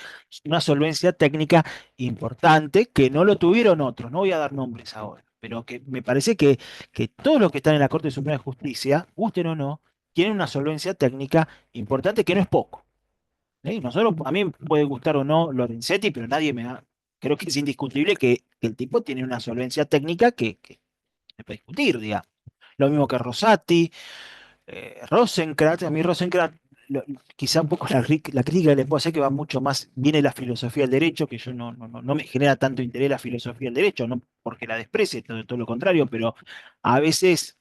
una solvencia técnica importante que no lo tuvieron otros. No voy a dar nombres ahora, pero que me parece que todos los que están en la Corte Suprema de Justicia, gusten o no, tienen una solvencia técnica importante que no es poco. Nosotros, a mí me puede gustar o no Lorenzetti, pero nadie me da. Creo que es indiscutible que el tipo tiene una solvencia técnica que se puede discutir, digamos. Lo mismo que Rosati, Rosenkrantz. A mí Rosenkrantz, quizá un poco la crítica que le puedo hacer que va mucho más, viene la filosofía del derecho, que yo no me genera tanto interés la filosofía del derecho, no porque la desprecie, todo lo contrario, pero a veces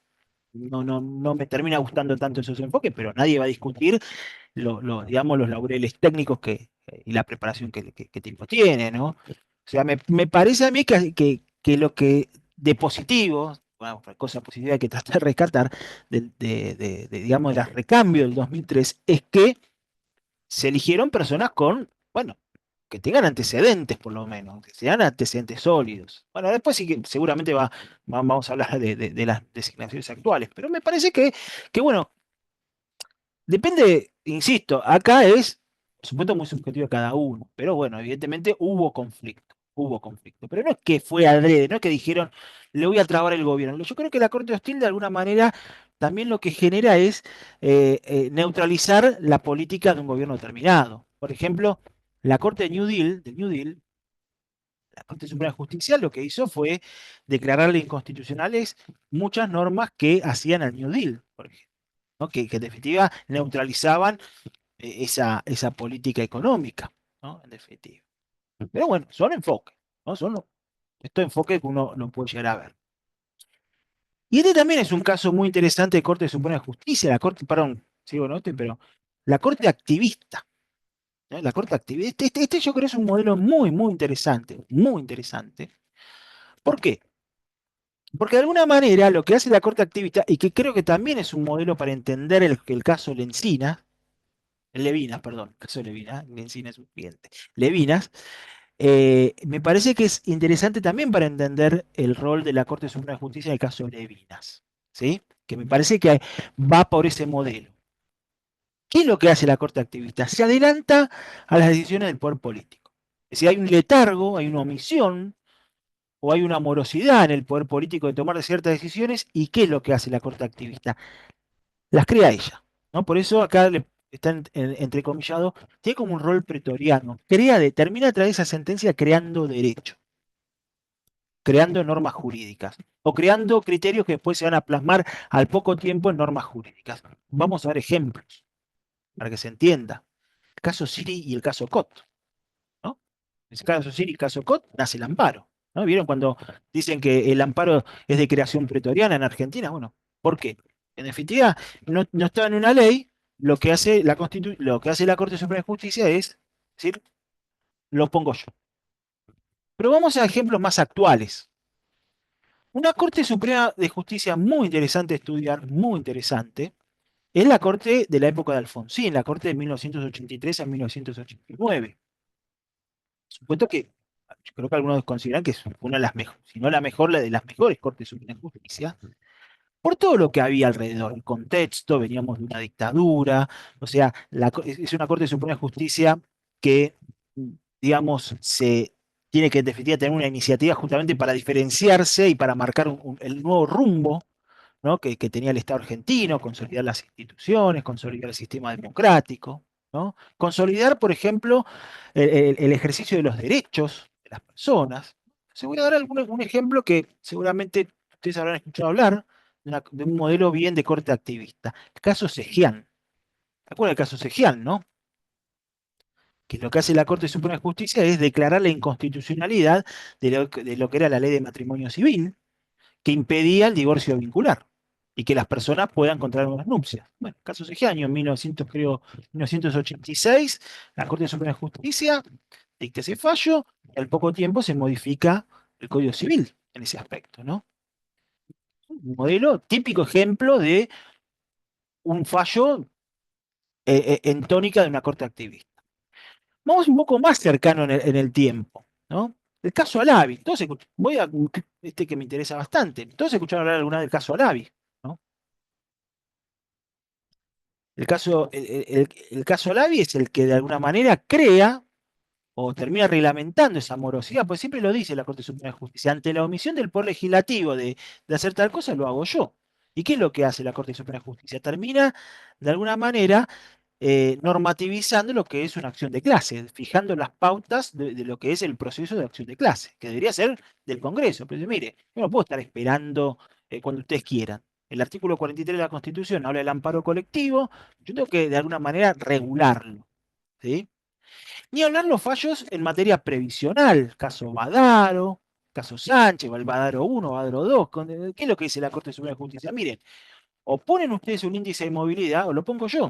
no me termina gustando tanto esos enfoques, pero nadie va a discutir digamos, los laureles técnicos y la preparación que tipo tiene, ¿no? O sea, me parece a mí que lo que de positivo, bueno, cosa positiva que tratar de rescatar, digamos, del recambio del 2003, es que se eligieron personas bueno, que tengan antecedentes por lo menos, que sean antecedentes sólidos. Bueno, después sí que seguramente vamos a hablar de las designaciones actuales, pero me parece bueno, depende, insisto, acá es, por supuesto, muy subjetivo de cada uno, pero bueno, evidentemente hubo conflicto, pero no es que fue adrede, no es que dijeron, le voy a trabar el gobierno. Yo creo que la Corte Hostil de alguna manera también lo que genera es neutralizar la política de un gobierno determinado. Por ejemplo, la Corte del New Deal, la Corte Suprema de Justicia lo que hizo fue declararle inconstitucionales muchas normas que hacían al New Deal, por ejemplo, ¿no? Que en definitiva neutralizaban esa política económica, ¿no? En definitiva. Pero bueno, son enfoques, ¿no? Estos enfoques que uno no puede llegar a ver. Y este también es un caso muy interesante de Corte Suprema de Justicia, la Corte, perdón, sigo no pero la Corte activista. ¿No? La Corte activista. Este yo creo es un modelo muy interesante, muy interesante. ¿Por qué? Porque de alguna manera lo que hace la Corte activista, y que creo que también es un modelo para entender el caso Levinas, perdón, el caso Levinas, Lencina es un cliente, Levinas, me parece que es interesante también para entender el rol de la Corte Suprema de Justicia en el caso Levinas, ¿sí? Que me parece que va por ese modelo. ¿Qué es lo que hace la Corte activista? Se adelanta a las decisiones del poder político. Es decir, hay un letargo, hay una omisión o hay una morosidad en el poder político de tomar ciertas decisiones. ¿Y qué es lo que hace la Corte activista? Las crea ella, ¿no? Por eso acá está entrecomillado, tiene como un rol pretoriano. Termina a través de esa sentencia creando derecho, creando normas jurídicas o creando criterios que después se van a plasmar al poco tiempo en normas jurídicas. Vamos a ver ejemplos para que se entienda. El caso Siri y el caso Cot, ¿no? En el caso Siri y el caso Cot nace el amparo, ¿no? ¿Vieron cuando dicen que el amparo es de creación pretoriana en Argentina? Bueno, ¿por qué? En definitiva, no está en una ley, lo que hace lo que hace la Corte Suprema de Justicia es decir, lo pongo yo. Pero vamos a ejemplos más actuales. Una Corte Suprema de Justicia muy interesante de estudiar, muy interesante, es la Corte de la época de Alfonsín, la Corte de 1983 a 1989. Supuesto que yo creo que algunos consideran que es una de las mejores, si no la mejor, la de las mejores Cortes Supremas de Justicia, por todo lo que había alrededor, el contexto, veníamos de una dictadura, o sea, es una Corte Suprema de Justicia que, digamos, se tiene que en definitiva tener una iniciativa justamente para diferenciarse y para marcar el nuevo rumbo, ¿no? que tenía el Estado argentino, consolidar las instituciones, consolidar el sistema democrático, ¿no? Consolidar, por ejemplo, el ejercicio de los derechos de las personas. Se voy a dar un ejemplo que seguramente ustedes habrán escuchado hablar, de un modelo bien de corte activista. El caso Sejian. ¿Se acuerdan del caso Sejian, no? Que lo que hace la Corte Suprema de Justicia es declarar la inconstitucionalidad de lo que era la ley de matrimonio civil, que impedía el divorcio vincular y que las personas puedan contraer unas nupcias. Bueno, caso Sejiaño, en 1986, la Corte Suprema de Justicia dicta ese fallo y al poco tiempo se modifica el Código Civil en ese aspecto, ¿no? Un modelo típico ejemplo de un fallo en tónica de una corte activista. Vamos un poco más cercano en el tiempo, ¿no? El caso Alavi. Entonces, voy a este que me interesa bastante. Todos escucharon hablar alguna vez del caso Alavi, ¿no? El caso Alavi es el que de alguna manera crea o termina reglamentando esa morosidad, pues siempre lo dice la Corte Suprema de Justicia, ante la omisión del Poder Legislativo de hacer tal cosa, lo hago yo. ¿Y qué es lo que hace la Corte Suprema de Justicia? Termina, de alguna manera, normativizando lo que es una acción de clase, fijando las pautas de lo que es el proceso de acción de clase, que debería ser del Congreso. Pero mire, yo no puedo estar esperando cuando ustedes quieran. El artículo 43 de la Constitución habla del amparo colectivo, yo tengo que de alguna manera regularlo, ¿sí? Ni hablar los fallos en materia previsional, caso Badaro, caso Sánchez, o el Badaro 1, Badaro 2. ¿Qué es lo que dice la Corte Suprema de Justicia? Miren, o ponen ustedes un índice de movilidad o lo pongo yo.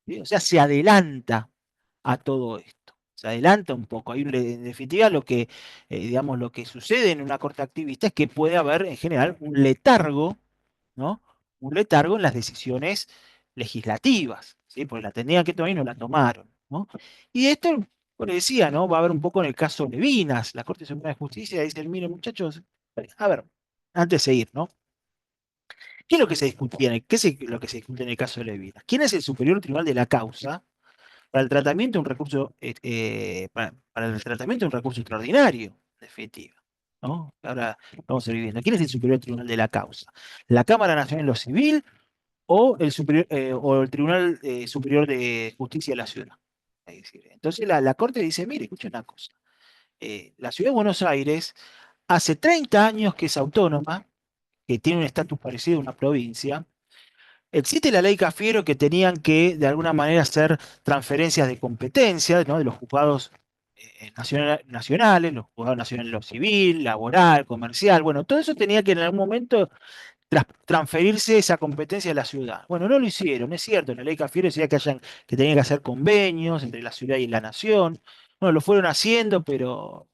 ¿Sí? O sea, se adelanta a todo esto. Se adelanta un poco. En definitiva, digamos, lo que sucede en una corte activista es que puede haber en general un letargo, ¿no? Un letargo en las decisiones legislativas, ¿sí? Porque la tendrían que tomar y no la tomaron, ¿no? Y esto, como decía, ¿no? Va a haber un poco en el caso Levinas, la Corte Suprema de Justicia dice, miren muchachos, a ver, antes de seguir, ¿no? ¿Qué es lo que se discutía? Lo que se discute en el caso de Levinas? ¿Quién es el superior tribunal de la causa para el tratamiento de un recurso, para el tratamiento de un recurso extraordinario, en definitiva? ¿No? Ahora vamos a ir viendo. ¿Quién es el superior tribunal de la causa? ¿La Cámara Nacional de lo Civil o el Tribunal Superior de Justicia de la Ciudad? Es decir, entonces la Corte dice, mire, escucha una cosa. La Ciudad de Buenos Aires hace 30 años que es autónoma, que tiene un estatus parecido a una provincia. Existe la ley Cafiero que tenían que, de alguna manera, hacer transferencias de competencia, ¿no? De los juzgados nacionales, los juzgados nacionales de lo civil, laboral, comercial. Bueno, todo eso tenía que en algún momento transferirse esa competencia a la ciudad. Bueno, no lo hicieron, es cierto, en la ley Cafiero decía que tenían que hacer convenios entre la ciudad y la nación. Bueno, lo fueron haciendo, pero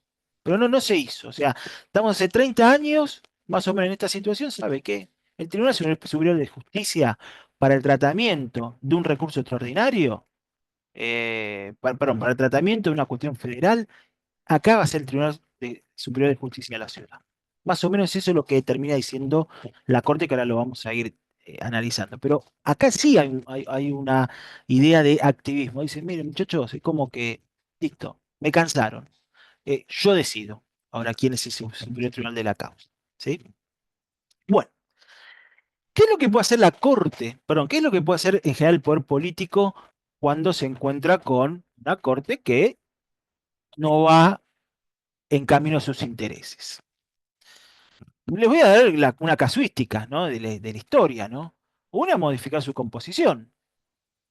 no se hizo. O sea, estamos hace 30 años más o menos en esta situación sabe que el Tribunal Superior de Justicia, para el tratamiento de un recurso extraordinario, perdón, para el tratamiento de una cuestión federal, acá va a ser el Superior de Justicia de la Ciudad. Más o menos eso es lo que termina diciendo la Corte, que ahora lo vamos a ir analizando. Pero acá sí hay una idea de activismo. Dicen, miren, muchachos, es como que, listo, me cansaron. Yo decido ahora quién es el Superior Tribunal de la causa. ¿Sí? Bueno, ¿qué es lo que puede hacer la Corte? Perdón, ¿qué es lo que puede hacer en general el poder político cuando se encuentra con una Corte que no va en camino a sus intereses? Les voy a dar una casuística, ¿no? de la historia, ¿no? Una, modificar su composición.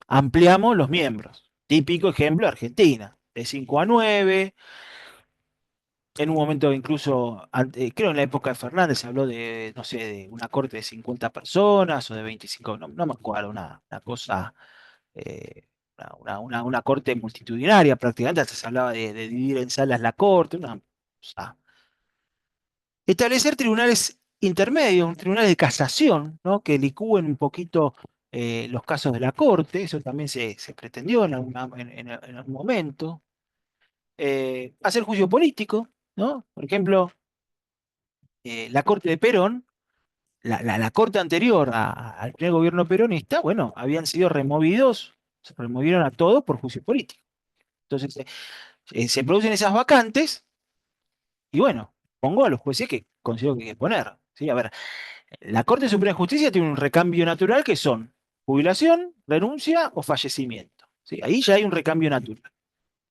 Ampliamos los miembros. Típico ejemplo, Argentina. De 5 a 9. En un momento incluso, creo en la época de Fernández se habló de, no sé, de una corte de 50 personas o de 25, no me acuerdo, una cosa, eh, una corte multitudinaria prácticamente, hasta se hablaba de dividir en salas la corte, una cosa. Establecer tribunales intermedios, un tribunal de casación, ¿no? Que licúen un poquito los casos de la Corte, eso también se pretendió en algún momento. Hacer juicio político, ¿no? Por ejemplo, la Corte de Perón, la Corte anterior al primer gobierno peronista, bueno, habían sido removidos, se removieron a todos por juicio político. Entonces, se producen esas vacantes y bueno, pongo a los jueces que considero que hay que poner. ¿Sí? A ver, la Corte Suprema de Justicia tiene un recambio natural que son jubilación, renuncia o fallecimiento. ¿Sí? Ahí ya hay un recambio natural.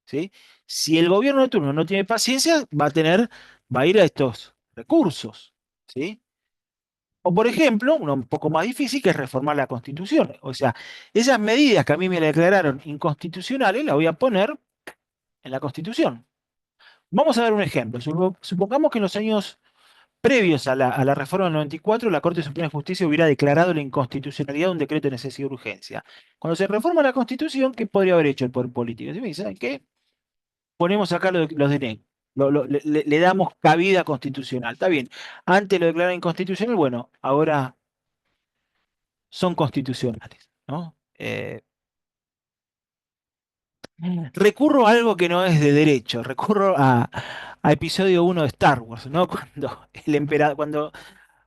¿Sí? Si el gobierno de turno no tiene paciencia, va a ir a estos recursos. ¿Sí? O por ejemplo, uno un poco más difícil, que es reformar la Constitución. O sea, esas medidas que a mí me declararon inconstitucionales, las voy a poner en la Constitución. Vamos a dar un ejemplo. Supongamos que en los años previos a la reforma del 94, la Corte Suprema de Justicia hubiera declarado la inconstitucionalidad de un decreto de necesidad y urgencia. Cuando se reforma la Constitución, ¿qué podría haber hecho el poder político? ¿Saben qué? Ponemos acá los DNU. Le damos cabida constitucional. Está bien. Antes lo declararon inconstitucional, bueno, ahora son constitucionales, ¿no? Recurro a algo que no es de derecho, recurro a episodio 1 de Star Wars, ¿no? Cuando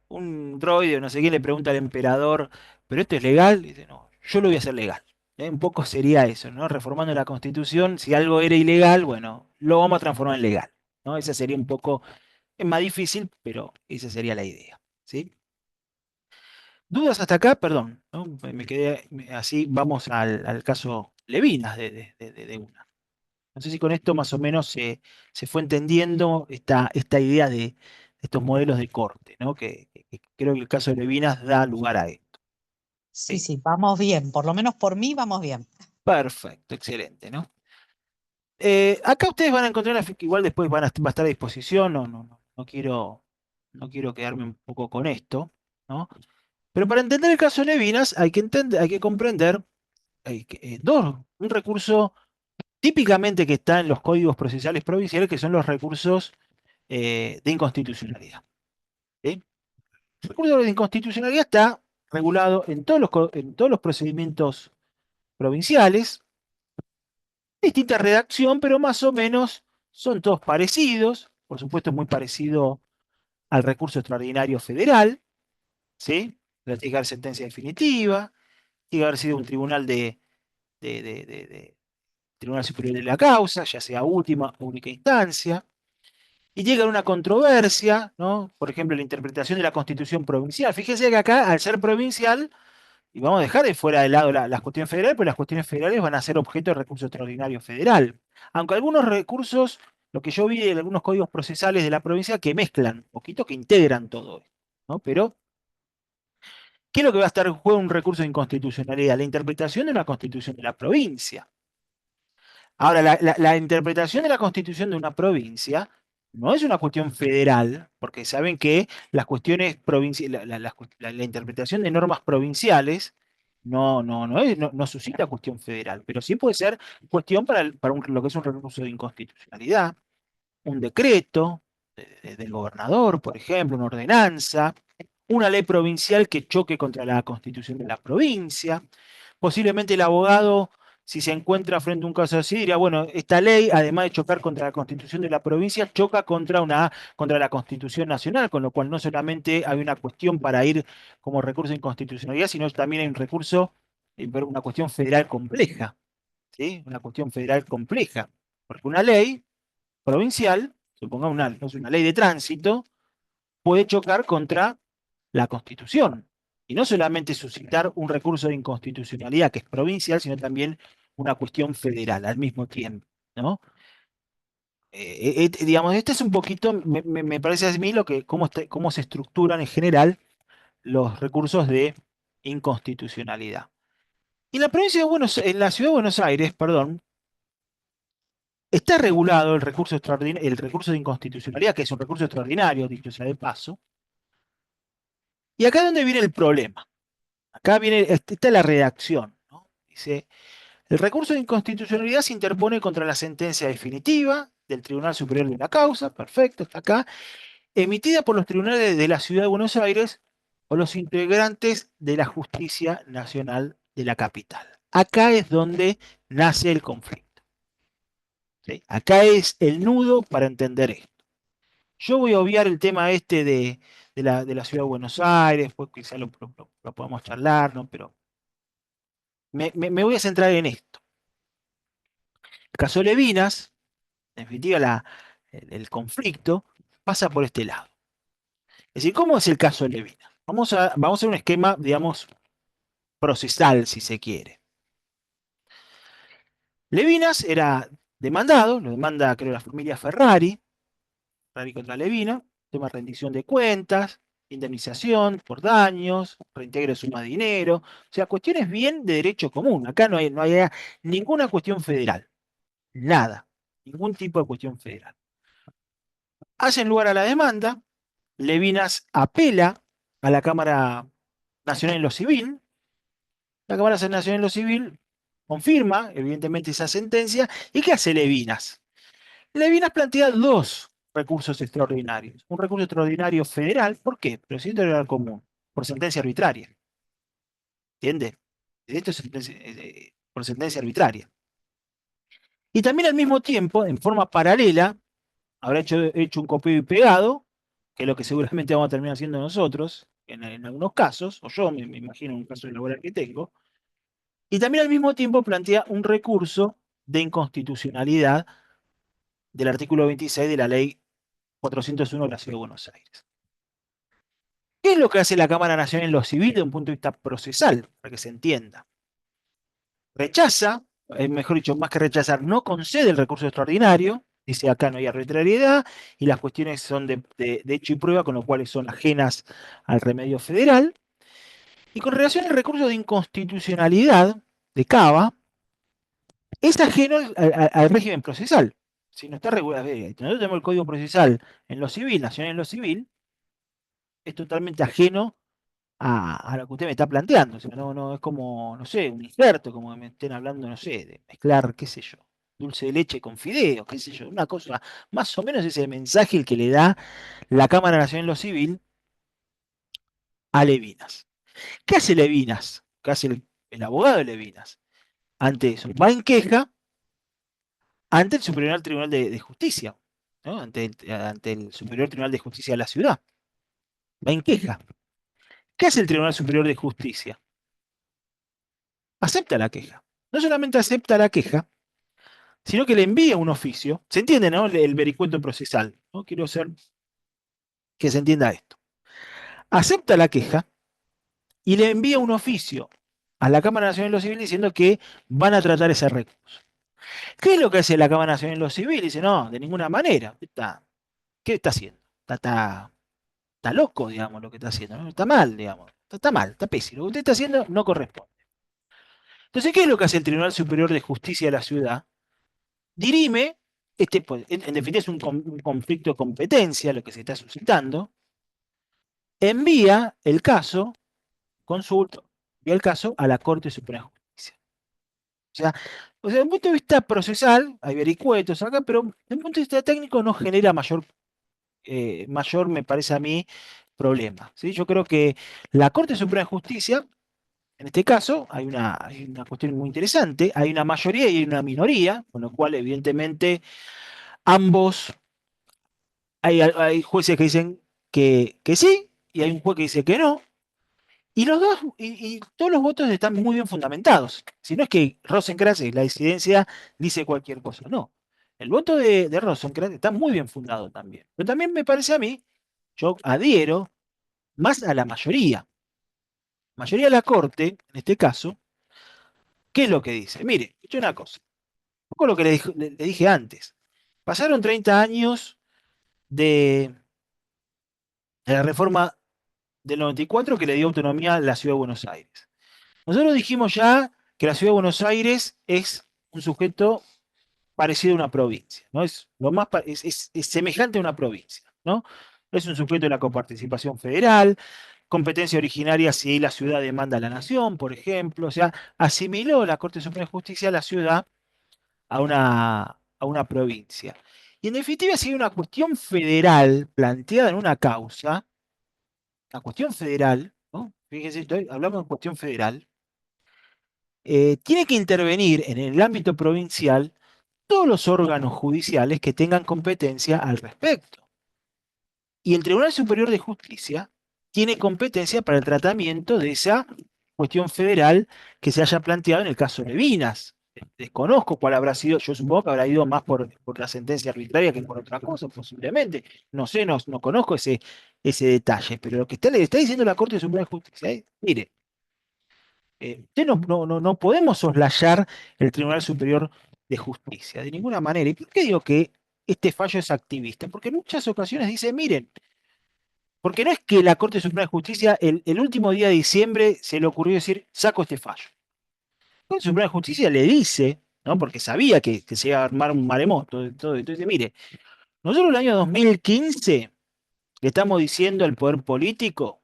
un droide o no sé quién le pregunta al emperador, ¿pero esto es legal? Dice, no, yo lo voy a hacer legal. Un poco sería eso, ¿no? Reformando la Constitución, si algo era ilegal, bueno, lo vamos a transformar en legal, ¿no? Esa sería un poco, es más difícil, pero esa sería la idea, ¿sí? ¿Dudas hasta acá? Perdón, ¿no? Me quedé así, vamos al caso Levinas de una. No sé si con esto más o menos se fue entendiendo esta idea de estos modelos de corte, ¿no? Que creo que el caso de Levinas da lugar a esto. Sí, ¿Sí? sí, vamos bien, por lo menos por mí vamos bien. Perfecto, excelente, ¿no? Acá ustedes van a encontrar, igual después va a estar a disposición, no quiero quedarme un poco con esto, ¿no? Pero para entender el caso de Levinas hay que comprender un recurso típicamente que está en los códigos procesales provinciales, que son los recursos de inconstitucionalidad. ¿Sí? El recurso de inconstitucionalidad está regulado en todos los procedimientos provinciales, distinta redacción, pero más o menos son todos parecidos. Por supuesto, es muy parecido al recurso extraordinario federal, ¿sí? Tiene que haber sentencia definitiva, tiene que haber sido un tribunal de Tribunal Superior de la causa, ya sea última o única instancia, y llega a una controversia, ¿no? Por ejemplo, la interpretación de la Constitución provincial. Fíjense que acá, al ser provincial, y vamos a dejar de fuera de lado las cuestiones federales, pero las cuestiones federales van a ser objeto de recurso extraordinario federal. Aunque algunos recursos, lo que yo vi en algunos códigos procesales de la provincia, que mezclan un poquito, que integran todo esto, ¿no? Pero, ¿qué es lo que va a estar en juego un recurso de inconstitucionalidad? La interpretación de una constitución de la provincia. Ahora, la interpretación de la constitución de una provincia no es una cuestión federal, porque saben que las cuestiones la interpretación de normas provinciales no suscita cuestión federal, pero sí puede ser cuestión para lo que es un recurso de inconstitucionalidad, un decreto, del gobernador, por ejemplo, una ordenanza, una ley provincial que choque contra la constitución de la provincia. Posiblemente el abogado, si se encuentra frente a un caso así, dirá, bueno, esta ley, además de chocar contra la constitución de la provincia, choca contra la constitución nacional, con lo cual no solamente hay una cuestión para ir como recurso de inconstitucionalidad, sino también hay un recurso, pero una cuestión federal compleja, ¿sí? Una cuestión federal compleja. Porque una ley provincial, supongamos una ley de tránsito, puede chocar contra la Constitución. Y no solamente suscitar un recurso de inconstitucionalidad que es provincial, sino también una cuestión federal al mismo tiempo, ¿no? Digamos, este es un poquito, me parece a mí cómo se estructuran en general los recursos de inconstitucionalidad. Y en la provincia de en la ciudad de Buenos Aires, perdón, está regulado el recurso de inconstitucionalidad, que es un recurso extraordinario, dicho sea de paso. Y acá es donde viene el problema. Acá está la redacción, ¿no? Dice, el recurso de inconstitucionalidad se interpone contra la sentencia definitiva del Tribunal Superior de la Causa, perfecto, está acá, emitida por los tribunales de la Ciudad de Buenos Aires o los integrantes de la Justicia Nacional de la capital. Acá es donde nace el conflicto, ¿sí? Acá es el nudo para entender esto. Yo voy a obviar el tema este de la Ciudad de Buenos Aires, pues quizá lo podamos charlar, ¿no? Pero me voy a centrar en esto. El caso Levinas, en definitiva el conflicto, pasa por este lado. Es decir, ¿cómo es el caso Levinas? Vamos a hacer un esquema, digamos, procesal, si se quiere. Levinas era demandado, lo demanda, creo, la familia Ferrari contra Levinas, tema de rendición de cuentas, indemnización por daños, reintegro de suma de dinero, o sea, cuestiones bien de derecho común. Acá no hay ninguna cuestión federal, nada, ningún tipo de cuestión federal. Hacen lugar a la demanda, Levinas apela a la Cámara Nacional en lo Civil, la Cámara Nacional en lo Civil confirma, evidentemente, esa sentencia, ¿y qué hace Levinas? Levinas plantea dos recursos extraordinarios. Un recurso extraordinario federal, ¿por qué? Presidente del Tribunal Común, por sentencia arbitraria. ¿Entiende? Esto es por sentencia arbitraria. Y también al mismo tiempo, en forma paralela, habrá hecho un copio y pegado, que es lo que seguramente vamos a terminar haciendo nosotros, en algunos casos, o yo me imagino en un caso laboral que tengo, y también al mismo tiempo plantea un recurso de inconstitucionalidad del artículo 26 de la ley 401 de la Ciudad de Buenos Aires. ¿Qué es lo que hace la Cámara Nacional en lo civil desde un punto de vista procesal? Para que se entienda. Rechaza, mejor dicho, más que rechazar, no concede el recurso extraordinario, dice acá no hay arbitrariedad y las cuestiones son de hecho y prueba, con lo cual son ajenas al remedio federal. Y con relación al recurso de inconstitucionalidad de Cava, es ajeno al régimen procesal. Si no está regulado, nosotros tenemos el Código Procesal en lo civil, nacional en lo civil, es totalmente ajeno a lo que usted me está planteando. O sea, no es como, no sé, un experto, como que me estén hablando, no sé, de mezclar, qué sé yo, dulce de leche con fideos, qué sé yo, una cosa, más o menos es el mensaje el que le da la Cámara Nacional en lo Civil a Levinas. ¿Qué hace Levinas? ¿Qué hace el abogado de Levinas? Ante eso, va en queja ante el Superior Tribunal de Justicia, ¿no? Ante el Superior Tribunal de Justicia de la ciudad. Va en queja. ¿Qué hace el Tribunal Superior de Justicia? Acepta la queja. No solamente acepta la queja, sino que le envía un oficio. ¿Se entiende, no? El vericueto procesal. ¿No? Quiero hacer que se entienda esto. Acepta la queja y le envía un oficio a la Cámara Nacional de lo Civil diciendo que van a tratar ese recurso. ¿Qué es lo que hace la Cámara Nacional de lo Civil? Dice, no, de ninguna manera. ¿Qué está haciendo? Está loco, digamos, lo que está haciendo. ¿No? Está mal, digamos. Está mal, está pésimo. Lo que usted está haciendo no corresponde. Entonces, ¿qué es lo que hace el Tribunal Superior de Justicia de la ciudad? Dirime, pues, en definitiva es un conflicto de competencia lo que se está suscitando, envía el caso, consulta, envía el caso a la Corte Suprema de Justicia. Desde un punto de vista procesal, hay vericuetos acá, pero desde un punto de vista técnico no genera mayor mayor, me parece a mí, problema. ¿Sí? Yo creo que la Corte Suprema de Justicia, en este caso, hay una cuestión muy interesante, hay una mayoría y hay una minoría, con lo cual, evidentemente, ambos, hay jueces que dicen que sí, y hay un juez que dice que no, y los dos, y todos los votos están muy bien fundamentados. Si no es que Rosenkrantz, la disidencia, dice cualquier cosa, no. El voto de Rosenkrantz está muy bien fundado también. Pero también me parece a mí, yo adhiero más a la mayoría. La mayoría de la Corte, en este caso, ¿qué es lo que dice? Mire, he hecho una cosa, un poco lo que le dije antes. Pasaron 30 años de la reforma del 94 que le dio autonomía a la Ciudad de Buenos Aires. Nosotros dijimos ya que la Ciudad de Buenos Aires es un sujeto parecido a una provincia, ¿no? Es, lo más, es semejante a una provincia, ¿no? Es un sujeto de la coparticipación federal, competencia originaria si la ciudad demanda a la nación, por ejemplo. O sea, asimiló la Corte Suprema de Justicia a la ciudad a una provincia. Y en definitiva, si hay una cuestión federal planteada en una causa, la cuestión federal, ¿no? Fíjense, hablamos de cuestión federal, tiene que intervenir en el ámbito provincial todos los órganos judiciales que tengan competencia al respecto. Y el Tribunal Superior de Justicia tiene competencia para el tratamiento de esa cuestión federal que se haya planteado en el caso Levinas. Desconozco cuál habrá sido, yo supongo que habrá ido más por la sentencia arbitraria que por otra cosa, posiblemente. No sé, no conozco ese detalle, pero lo que le está diciendo la Corte Suprema de Justicia es, mire, usted no podemos soslayar el Tribunal Superior de Justicia, de ninguna manera. ¿Y por qué digo que este fallo es activista? Porque en muchas ocasiones dice, miren, porque no es que la Corte Suprema de Justicia el último día de diciembre se le ocurrió decir, saco este fallo. La Corte Suprema de Justicia le dice, ¿no? Porque sabía que se iba a armar un maremoto, todo. Entonces, mire, nosotros en el año 2015 le estamos diciendo al poder político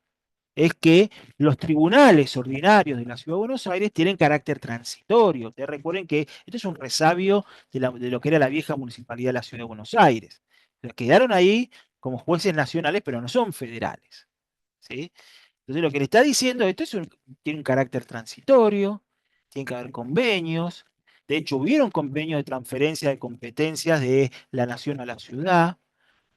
es que los tribunales ordinarios de la Ciudad de Buenos Aires tienen carácter transitorio. Ustedes recuerden que esto es un resabio de lo que era la vieja municipalidad de la Ciudad de Buenos Aires. Quedaron ahí como jueces nacionales, pero no son federales. ¿Sí? Entonces lo que le está diciendo, tiene un carácter transitorio, tiene que haber convenios. De hecho, hubieron convenios de transferencia de competencias de la nación a la ciudad.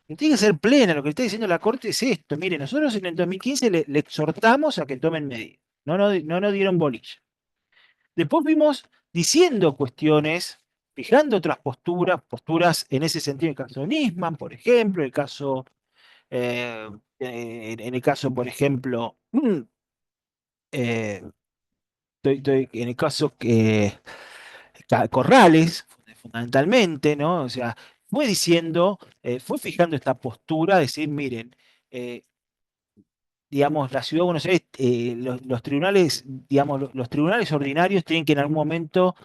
Tiene que ser plena, lo que está diciendo la Corte es esto. Mire, nosotros en el 2015 le exhortamos a que tomen medidas. No nos dieron bolilla. Después vimos diciendo cuestiones, fijando otras posturas en ese sentido, el caso de Nisman, por ejemplo, eh, en el caso, por ejemplo, eh, en el caso que Corrales, fundamentalmente, ¿no? O sea, fue diciendo, fue fijando esta postura, decir, miren, digamos, la Ciudad de Buenos Aires, los tribunales, digamos, los tribunales ordinarios tienen que en algún momento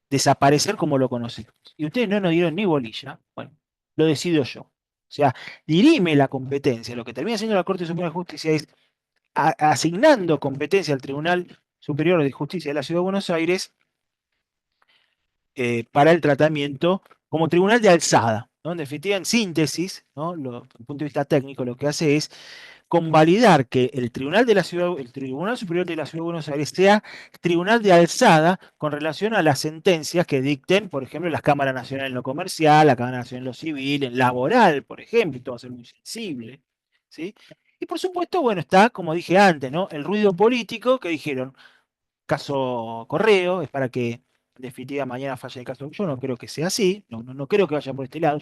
desaparecer como lo conocemos. Y ustedes no nos dieron ni bolilla. Bueno, lo decido yo. O sea, dirime la competencia. Lo que termina haciendo la Corte Suprema de Justicia es asignando competencia al Tribunal Superior de Justicia de la Ciudad de Buenos Aires para el tratamiento como tribunal de alzada, ¿no? En definitiva, en síntesis, ¿no? Desde el punto de vista técnico, lo que hace es convalidar que el Tribunal Superior de la Ciudad de Buenos Aires sea tribunal de alzada con relación a las sentencias que dicten, por ejemplo, las Cámaras Nacionales en lo comercial, la Cámara Nacional en lo civil, en laboral, por ejemplo, y todo va a ser muy sensible, ¿sí? Y por supuesto, bueno, está, como dije antes, ¿no? El ruido político que dijeron, caso Correo, es para que en definitiva mañana falle el caso. Yo no creo que sea así, no creo que vaya por este lado,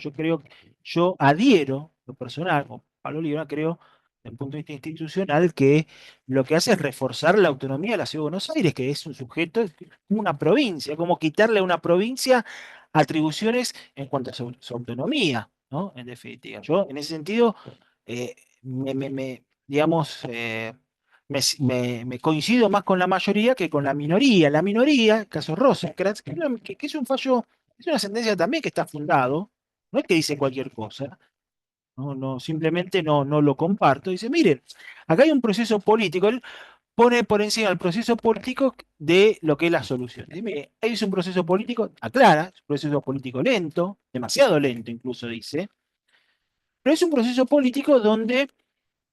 yo adhiero, lo personal, como Pablo Oliva, creo, desde el punto de vista institucional, que lo que hace es reforzar la autonomía de la Ciudad de Buenos Aires, que es un sujeto, es como una provincia, como quitarle a una provincia atribuciones en cuanto a su autonomía, ¿no? En definitiva. Yo, en ese sentido, eh, digamos, me coincido más con la mayoría que con la minoría. La minoría, el caso Rosenkrantz, que es un fallo, es una sentencia también que está fundado, no es que dice cualquier cosa, simplemente no lo comparto. Dice, miren, acá hay un proceso político, él pone por encima el proceso político de lo que es la solución. Dice, mire, es un proceso político, aclara, es un proceso político lento, demasiado lento incluso dice, Pero es un proceso político donde,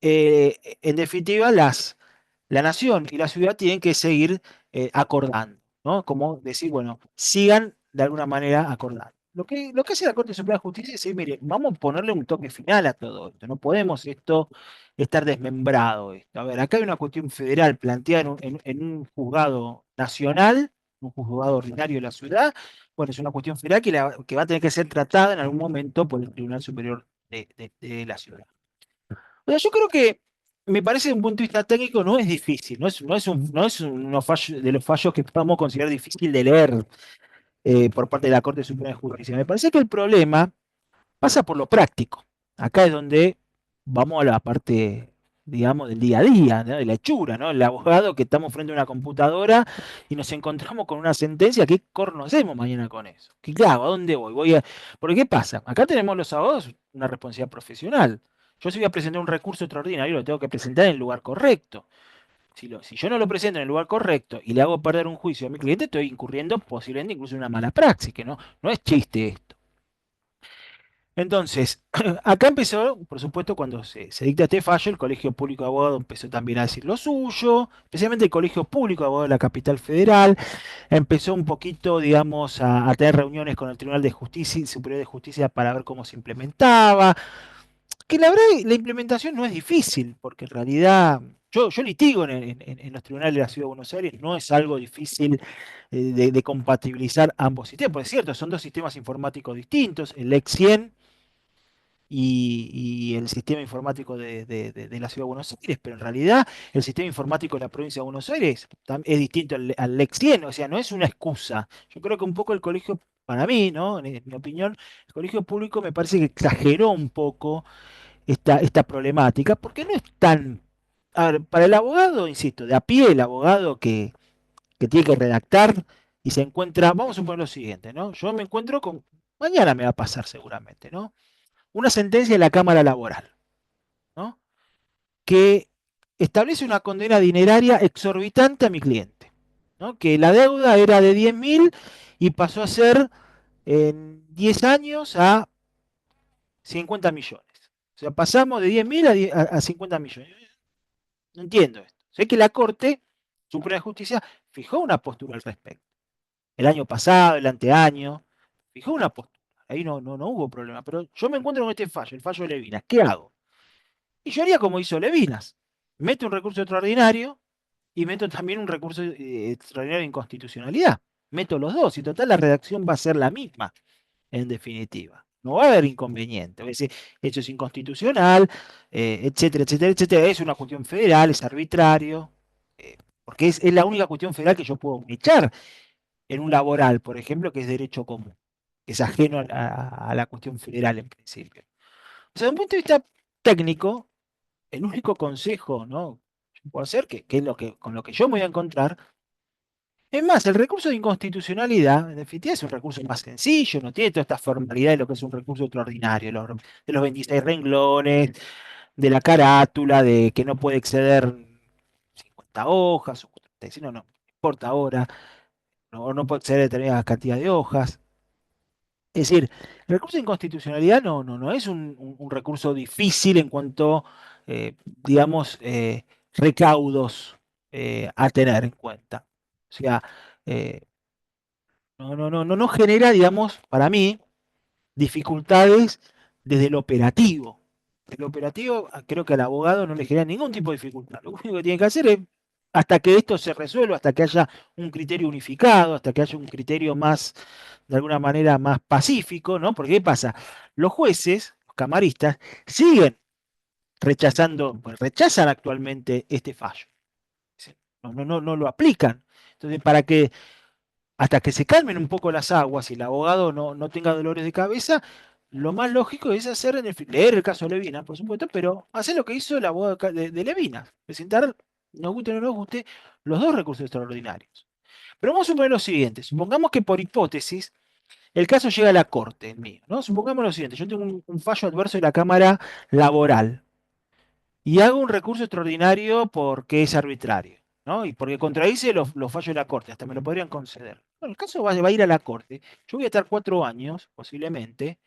en definitiva, la nación y la ciudad tienen que seguir acordando, ¿no? Como decir, bueno, sigan de alguna manera acordando. Lo que hace la Corte Suprema de Justicia es decir, mire, vamos a ponerle un toque final a todo esto, no podemos estar desmembrado esto. A ver, acá hay una cuestión federal planteada en un juzgado nacional, un juzgado ordinario de la ciudad. Bueno, es una cuestión federal que va a tener que ser tratada en algún momento por el Tribunal Superior de la ciudad. O sea, yo creo que me parece desde un punto de vista técnico no es difícil, no es uno de los fallos que podamos considerar difícil de leer por parte de la Corte Suprema de Justicia. Me parece que el problema pasa por lo práctico. Acá es donde vamos a la parte, digamos, del día a día, ¿no? De la hechura, ¿no? El abogado que estamos frente a una computadora y nos encontramos con una sentencia, ¿qué corno hacemos mañana con eso? ¿Qué hago? ¿A dónde voy? Porque ¿qué pasa? Acá tenemos los abogados una responsabilidad profesional. Yo si voy a presentar un recurso extraordinario, lo tengo que presentar en el lugar correcto. Si yo no lo presento en el lugar correcto y le hago perder un juicio a mi cliente, estoy incurriendo posiblemente incluso en una mala praxis, que no es chiste esto. Entonces, acá empezó, por supuesto, cuando se dicta este fallo, el Colegio Público de Abogados empezó también a decir lo suyo, especialmente el Colegio Público de Abogados de la Capital Federal, empezó un poquito, digamos, a tener reuniones con el Tribunal de Justicia, Superior de Justicia para ver cómo se implementaba, que la verdad la implementación no es difícil, porque en realidad yo litigo en los tribunales de la Ciudad de Buenos Aires, no es algo difícil de compatibilizar ambos sistemas, porque es cierto, son dos sistemas informáticos distintos, el Lex 100 y el sistema informático de la Ciudad de Buenos Aires, pero en realidad el sistema informático de la provincia de Buenos Aires es distinto al Lex 100, o sea, no es una excusa. Yo creo que un poco el colegio, para mí, ¿no? En mi opinión, el colegio público me parece que exageró un poco esta problemática, porque no es tan... A ver, para el abogado, insisto, de a pie, el abogado que tiene que redactar y se encuentra, vamos a suponer lo siguiente, ¿no? Yo me encuentro con, mañana me va a pasar seguramente, ¿no? Una sentencia de la Cámara Laboral, ¿no? Que establece una condena dineraria exorbitante a mi cliente, ¿no? Que la deuda era de 10.000 y pasó a ser en 10 años a 50 millones. O sea, pasamos de 10.000 a 50 millones. No entiendo esto. Sé que la Corte Suprema de Justicia fijó una postura al respecto. El año pasado, el anteaño, fijó una postura. Ahí no hubo problema. Pero yo me encuentro con este fallo, el fallo de Levinas. ¿Qué hago? Y yo haría como hizo Levinas. Meto un recurso extraordinario y meto también un recurso extraordinario de inconstitucionalidad. Meto los dos y total la redacción va a ser la misma, en definitiva. No va a haber inconveniente. Es decir, esto es inconstitucional, etcétera, etcétera, etcétera. Es una cuestión federal, es arbitrario, porque es la única cuestión federal que yo puedo echar en un laboral, por ejemplo, que es derecho común, que es ajeno a la cuestión federal en principio. O sea, desde un punto de vista técnico, el único consejo, ¿no? que puedo hacer, que es con lo que yo me voy a encontrar, es más, el recurso de inconstitucionalidad, en definitiva, es un recurso más sencillo, no tiene toda esta formalidad de lo que es un recurso extraordinario, de los 26 renglones, de la carátula, de que no puede exceder 50 hojas, o 36, no importa ahora, no puede exceder determinada cantidad de hojas. Es decir, el recurso de inconstitucionalidad no es un recurso difícil en cuanto, digamos, recaudos a tener en cuenta. O sea, eh, no genera, digamos, para mí, dificultades desde el operativo. El operativo, creo que al abogado no le genera ningún tipo de dificultad. Lo único que tiene que hacer es, hasta que esto se resuelva, hasta que haya un criterio unificado, hasta que haya un criterio más, de alguna manera, más pacífico, ¿no? Porque ¿qué pasa? Los jueces, los camaristas, siguen rechazando, pues rechazan actualmente este fallo. No lo aplican. Entonces, hasta que se calmen un poco las aguas y el abogado no tenga dolores de cabeza, lo más lógico es leer el caso de Levinas, por supuesto, pero hacer lo que hizo el abogado de Levinas, presentar, nos guste o no nos guste, los dos recursos extraordinarios. Pero vamos a suponer lo siguiente, supongamos que por hipótesis el caso llega a la corte, el mío, ¿no? Supongamos lo siguiente, yo tengo un fallo adverso de la Cámara Laboral y hago un recurso extraordinario porque es arbitrario, ¿no? Y porque contradice los fallos de la Corte, hasta me lo podrían conceder. Bueno, el caso va a ir a la Corte, yo voy a estar 4 años, posiblemente,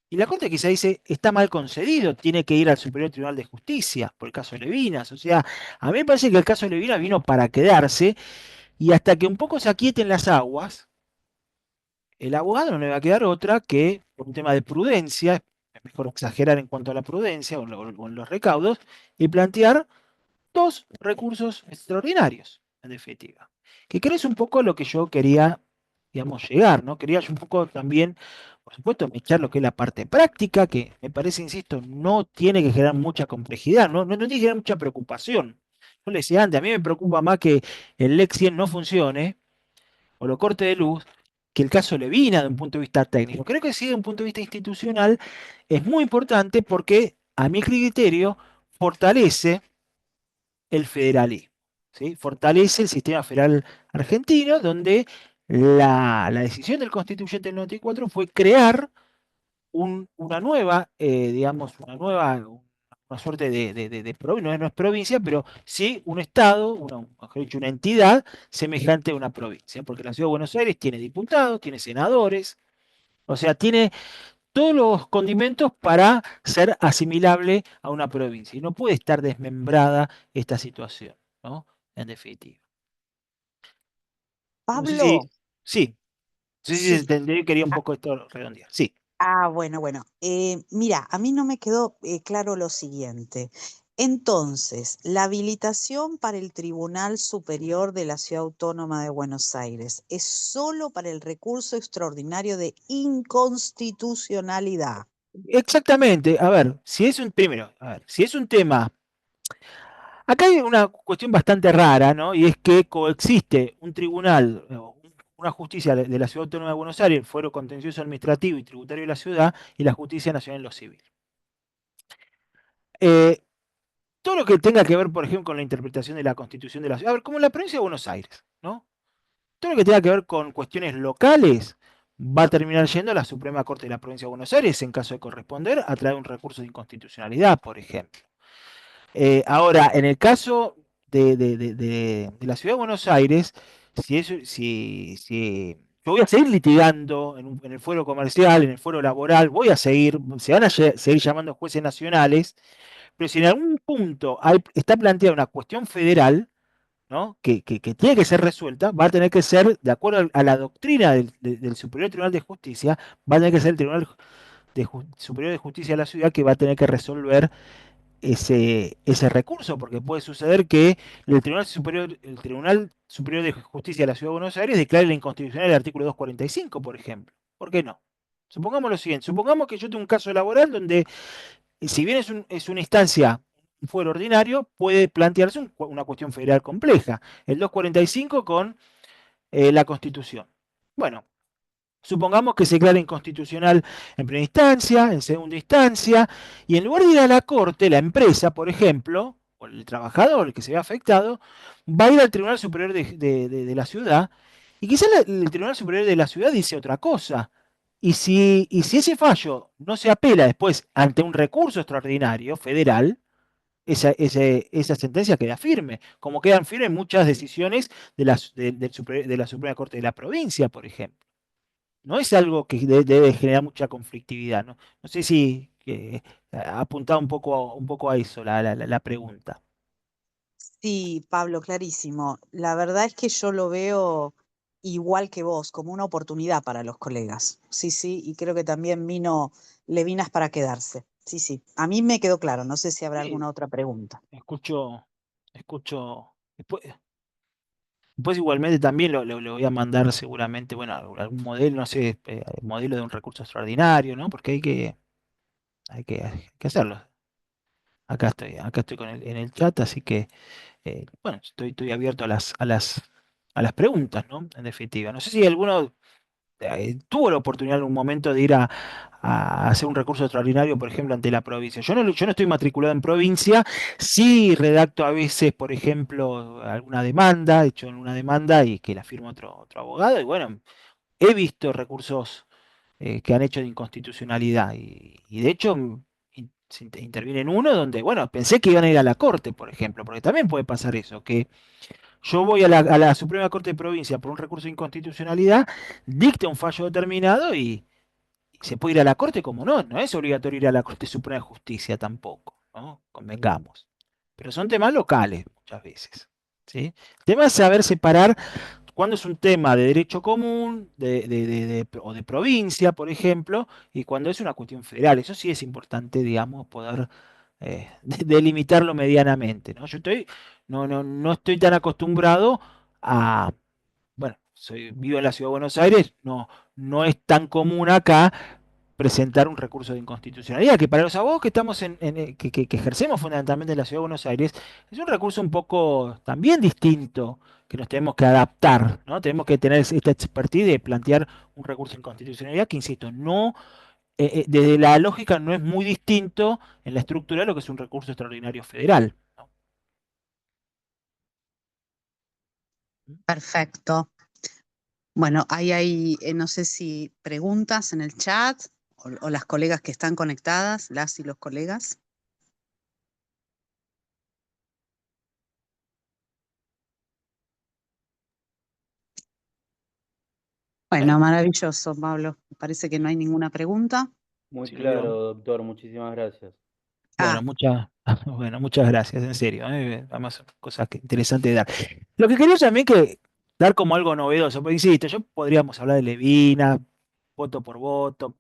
Y la Corte quizá dice, está mal concedido, tiene que ir al Superior Tribunal de Justicia, por el caso de Levinas. O sea, a mí me parece que el caso de Levinas vino para quedarse, y hasta que un poco se aquieten las aguas, el abogado no le va a quedar otra que, por un tema de prudencia, es mejor exagerar en cuanto a la prudencia o en los recaudos, y plantear dos recursos extraordinarios, en definitiva. Que creo es un poco lo que yo quería, digamos, llegar, ¿no? Quería yo un poco también, por supuesto, mechar lo que es la parte práctica, que me parece, insisto, no tiene que generar mucha complejidad, no tiene que generar mucha preocupación. Yo le decía antes, a mí me preocupa más que el Lex 100 no funcione, o lo corte de luz, que el caso Levina de un punto de vista técnico. Creo que sí, de un punto de vista institucional, es muy importante porque, a mi criterio, fortalece el federalismo, ¿sí? Fortalece el sistema federal argentino, donde la decisión del constituyente del 94 fue crear una nueva, digamos, una suerte de provincia, no es provincia, pero sí un estado, mejor dicho, una entidad semejante a una provincia, porque la ciudad de Buenos Aires tiene diputados, tiene senadores, o sea, tiene todos los condimentos para ser asimilable a una provincia. Y no puede estar desmembrada esta situación, ¿no? En definitiva. No sé si, Pablo, sí, no sé si se sí. entendió, quería un poco esto redondear. Sí. Bueno. Mira, a mí no me quedó claro lo siguiente. Entonces, la habilitación para el Tribunal Superior de la Ciudad Autónoma de Buenos Aires es solo para el recurso extraordinario de inconstitucionalidad. Exactamente. A ver, primero, a ver, si es un tema. Acá hay una cuestión bastante rara, ¿no? Y es que coexiste un tribunal, una justicia de la Ciudad Autónoma de Buenos Aires, el Fuero Contencioso Administrativo y Tributario de la Ciudad, y la Justicia Nacional en lo Civil. Eh, Todo lo que tenga que ver, por ejemplo, con la interpretación de la Constitución de la Ciudad, a ver, como en la provincia de Buenos Aires, ¿no? Todo lo que tenga que ver con cuestiones locales va a terminar yendo a la Suprema Corte de la Provincia de Buenos Aires en caso de corresponder a través de un recurso de inconstitucionalidad, por ejemplo. Ahora, en el caso de la ciudad de Buenos Aires, si yo voy a seguir litigando en el fuero comercial, en el fuero laboral, se van a seguir llamando jueces nacionales, pero si en algún punto está planteada una cuestión federal, ¿no? Que tiene que ser resuelta, va a tener que ser, de acuerdo a la doctrina del Superior Tribunal de Justicia, va a tener que ser el Tribunal Superior de Justicia de la ciudad que va a tener que resolver ese recurso, porque puede suceder que el Tribunal Superior de Justicia de la Ciudad de Buenos Aires declare la inconstitucional el artículo 245, por ejemplo. ¿Por qué no? Supongamos lo siguiente, supongamos que yo tengo un caso laboral donde, si bien es una instancia, un fuero ordinario, puede plantearse una cuestión federal compleja, el 245 con la Constitución. Bueno, supongamos que se declara inconstitucional en primera instancia, en segunda instancia, y en lugar de ir a la corte, la empresa, por ejemplo, o el trabajador, el que se ve afectado, va a ir al Tribunal Superior de la ciudad, y quizás el Tribunal Superior de la ciudad dice otra cosa. Y si ese fallo no se apela después ante un recurso extraordinario federal, esa sentencia queda firme, como quedan firmes muchas decisiones de la Suprema Corte de la provincia, por ejemplo. No es algo que debe generar mucha conflictividad, ¿no? No sé si apuntaba un poco a eso la pregunta. Sí, Pablo, clarísimo. La verdad es que yo lo veo igual que vos, como una oportunidad para los colegas. Sí, sí, y creo que también vino Levinas para quedarse. Sí, sí. A mí me quedó claro. No sé si habrá Sí, alguna otra pregunta. escucho. Después igualmente también le voy a mandar seguramente, bueno, algún modelo, no sé, modelo de un recurso extraordinario, ¿no? Porque hay que hacerlo. Acá estoy en el chat, así que, bueno, estoy abierto a las preguntas, ¿no? En definitiva. No sé si alguno tuvo la oportunidad en un momento de ir a hacer un recurso extraordinario, por ejemplo, ante la provincia. Yo no estoy matriculado en provincia, sí redacto a veces, por ejemplo, alguna demanda, he hecho una demanda y que la firma otro abogado, y bueno, he visto recursos que han hecho de inconstitucionalidad, y de hecho interviene en uno donde, bueno, pensé que iban a ir a la corte, por ejemplo, porque también puede pasar eso, que yo voy a la Suprema Corte de Provincia por un recurso de inconstitucionalidad, dicta un fallo determinado Se puede ir a la Corte como no, no es obligatorio ir a la Corte Suprema de Justicia tampoco, ¿no? Convengamos. Pero son temas locales muchas veces, ¿sí? El tema es saber separar cuando es un tema de derecho común o de provincia, por ejemplo, y cuando es una cuestión federal. Eso sí es importante, digamos, poder delimitarlo medianamente, ¿no? No estoy tan acostumbrado a, bueno, vivo en la Ciudad de Buenos Aires, no es tan común acá presentar un recurso de inconstitucionalidad, que para los abogados que estamos que ejercemos fundamentalmente en la Ciudad de Buenos Aires, es un recurso un poco también distinto, que nos tenemos que adaptar, ¿no? Tenemos que tener esta expertise de plantear un recurso de inconstitucionalidad que, insisto, no, desde la lógica no es muy distinto en la estructura de lo que es un recurso extraordinario federal, ¿no? Perfecto. Bueno, ahí hay, no sé si preguntas en el chat o las colegas que están conectadas, las y los colegas. Bueno, maravilloso, Pablo. Me parece que no hay ninguna pregunta. Muy Sí, claro, doctor, muchísimas gracias. bueno, Ah, bueno, muchas gracias, en serio. Además, son cosas interesantes de dar. Lo que quería también que dar como algo novedoso, porque insisto, yo podríamos hablar de Levina, voto por voto,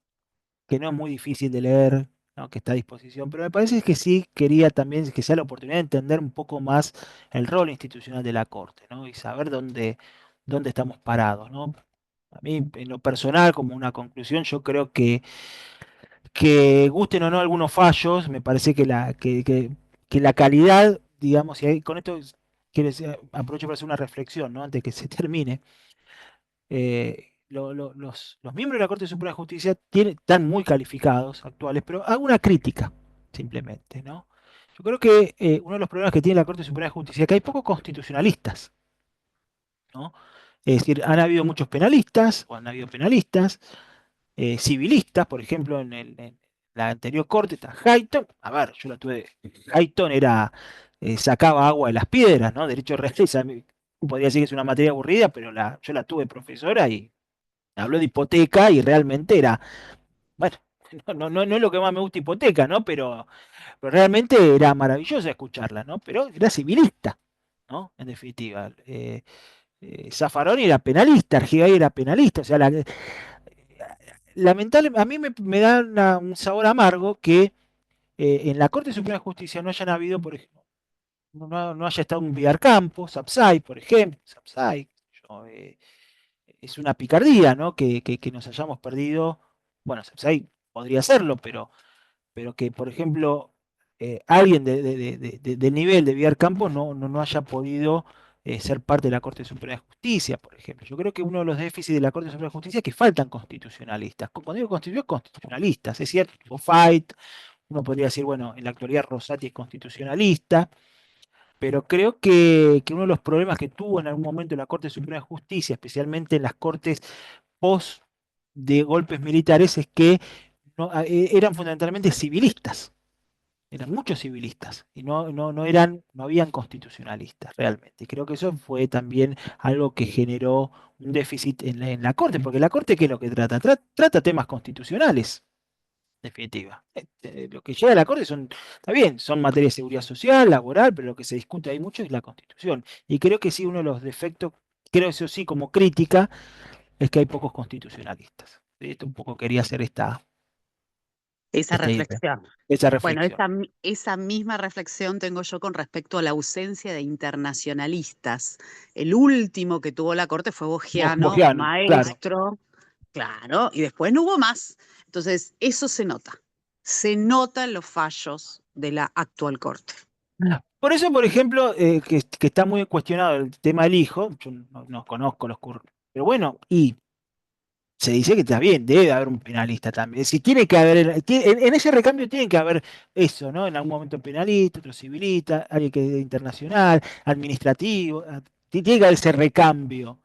que no es muy difícil de leer, ¿no? Que está a disposición, pero me parece que sí quería también que sea la oportunidad de entender un poco más el rol institucional de la Corte, ¿no? Y saber dónde estamos parados, ¿no? A mí, en lo personal, como una conclusión, yo creo que gusten o no algunos fallos, me parece que la calidad, digamos, y ahí con esto aprovecho para hacer una reflexión, ¿no? Antes que se termine. Los miembros de la Corte Suprema de Justicia están muy calificados, actuales, pero hago una crítica, simplemente, ¿no? Yo creo que uno de los problemas que tiene la Corte Suprema de Justicia es que hay pocos constitucionalistas, ¿no? Es decir, han habido muchos penalistas, o han habido penalistas, civilistas, por ejemplo, en la anterior corte está Hayton. A ver, yo la tuve. Hayton sacaba agua de las piedras, ¿no? Derecho real, podría decir que es una materia aburrida, pero yo la tuve profesora y habló de hipoteca y realmente era, bueno, no es lo que más me gusta hipoteca, ¿no? Pero realmente era maravillosa escucharla, ¿no? Pero era civilista, ¿no? En definitiva. Zaffaroni era penalista, Argibay era penalista, o sea, lamentable, a mí me da un sabor amargo que en la Corte Suprema de Justicia no hayan habido, por ejemplo, no haya estado un Villarcampo, Sapsay, por ejemplo, Sapsay, es una picardía, ¿no? Que nos hayamos perdido, bueno, Sapsay podría hacerlo, pero que, por ejemplo, alguien del nivel de Villarcampo no haya podido ser parte de la Corte Suprema de Justicia, por ejemplo. Yo creo que uno de los déficits de la Corte Suprema de Justicia es que faltan constitucionalistas. Cuando digo constitucionalistas, es cierto, o Fight, uno podría decir, bueno, en la actualidad Rosati es constitucionalista, pero creo que uno de los problemas que tuvo en algún momento la Corte Suprema de Justicia, especialmente en las cortes post de golpes militares, es que eran fundamentalmente civilistas, eran muchos civilistas y no habían constitucionalistas realmente. Y creo que eso fue también algo que generó un déficit en la Corte, porque la Corte, ¿qué es lo que trata? Trata temas constitucionales, en definitiva. Lo que llega a la Corte está bien, son materias de seguridad social, laboral, pero lo que se discute ahí mucho es la Constitución. Y creo que sí, uno de los defectos, creo eso sí, como crítica, es que hay pocos constitucionalistas. Esto un poco quería hacer esa esta idea, reflexión. esa Bueno, reflexión. esa misma reflexión tengo yo con respecto a la ausencia de internacionalistas. El último que tuvo la Corte fue Bogiano, Mogiano, claro. maestro, claro, y después no hubo más. Entonces, eso se nota en los fallos de la actual Corte. Por eso, por ejemplo, que está muy cuestionado el tema del hijo, yo no conozco los cursos, pero bueno, y se dice que está bien, debe haber un penalista también. Si tiene que haber, en ese recambio tiene que haber eso, ¿no? En algún momento penalista, otro civilista, alguien que es internacional, administrativo, tiene que haber ese recambio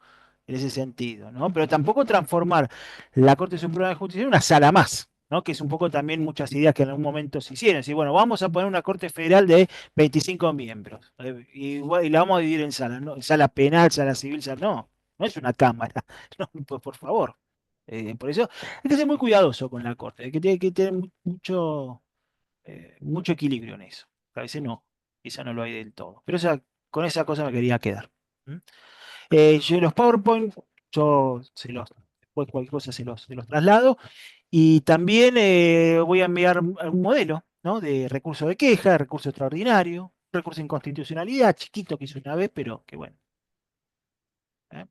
en ese sentido, ¿no? Pero tampoco transformar la Corte Suprema de Justicia en una sala más, ¿no? Que es un poco también muchas ideas que en algún momento se hicieron. Decir, bueno, vamos a poner una Corte Federal de 25 miembros y la vamos a dividir en salas, ¿no? Sala penal, sala civil, no es una cámara, no, pues por favor. Por eso hay que ser muy cuidadoso con la corte, hay que tiene que tener mucho equilibrio en eso. A veces no, quizá no lo hay del todo. Pero con esa cosa me quería quedar. ¿Mm? Yo los PowerPoint, después cualquier cosa se los traslado. Y también voy a enviar un modelo, ¿no? De recurso de queja, recurso extraordinario, recurso de inconstitucionalidad, chiquito que hice una vez, pero que bueno. ¿Eh?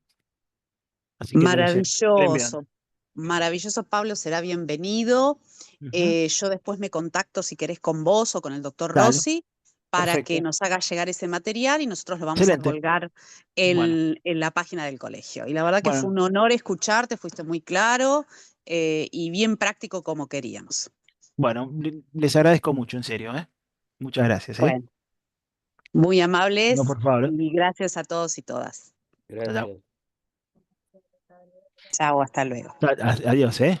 Así que te lo estaré enviando. Maravilloso, maravilloso, Pablo, será bienvenido. Ujú. Yo después me contacto si querés con vos o con el doctor Dale, Rossi para que perfecto. nos haga llegar ese material y nosotros lo vamos a Excelente. colgar Bueno, en la página del colegio. Y la verdad que fue bueno, un honor escucharte, fuiste muy claro y bien práctico como queríamos. bueno, les agradezco mucho, en serio, ¿eh? Muchas gracias, ¿eh? Bueno, muy No, amables por favor. y gracias a todos y todas. Chao, chao. Gracias. Chao, hasta luego. Adiós, ¿eh?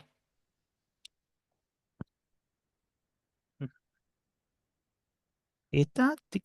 Esta, tic.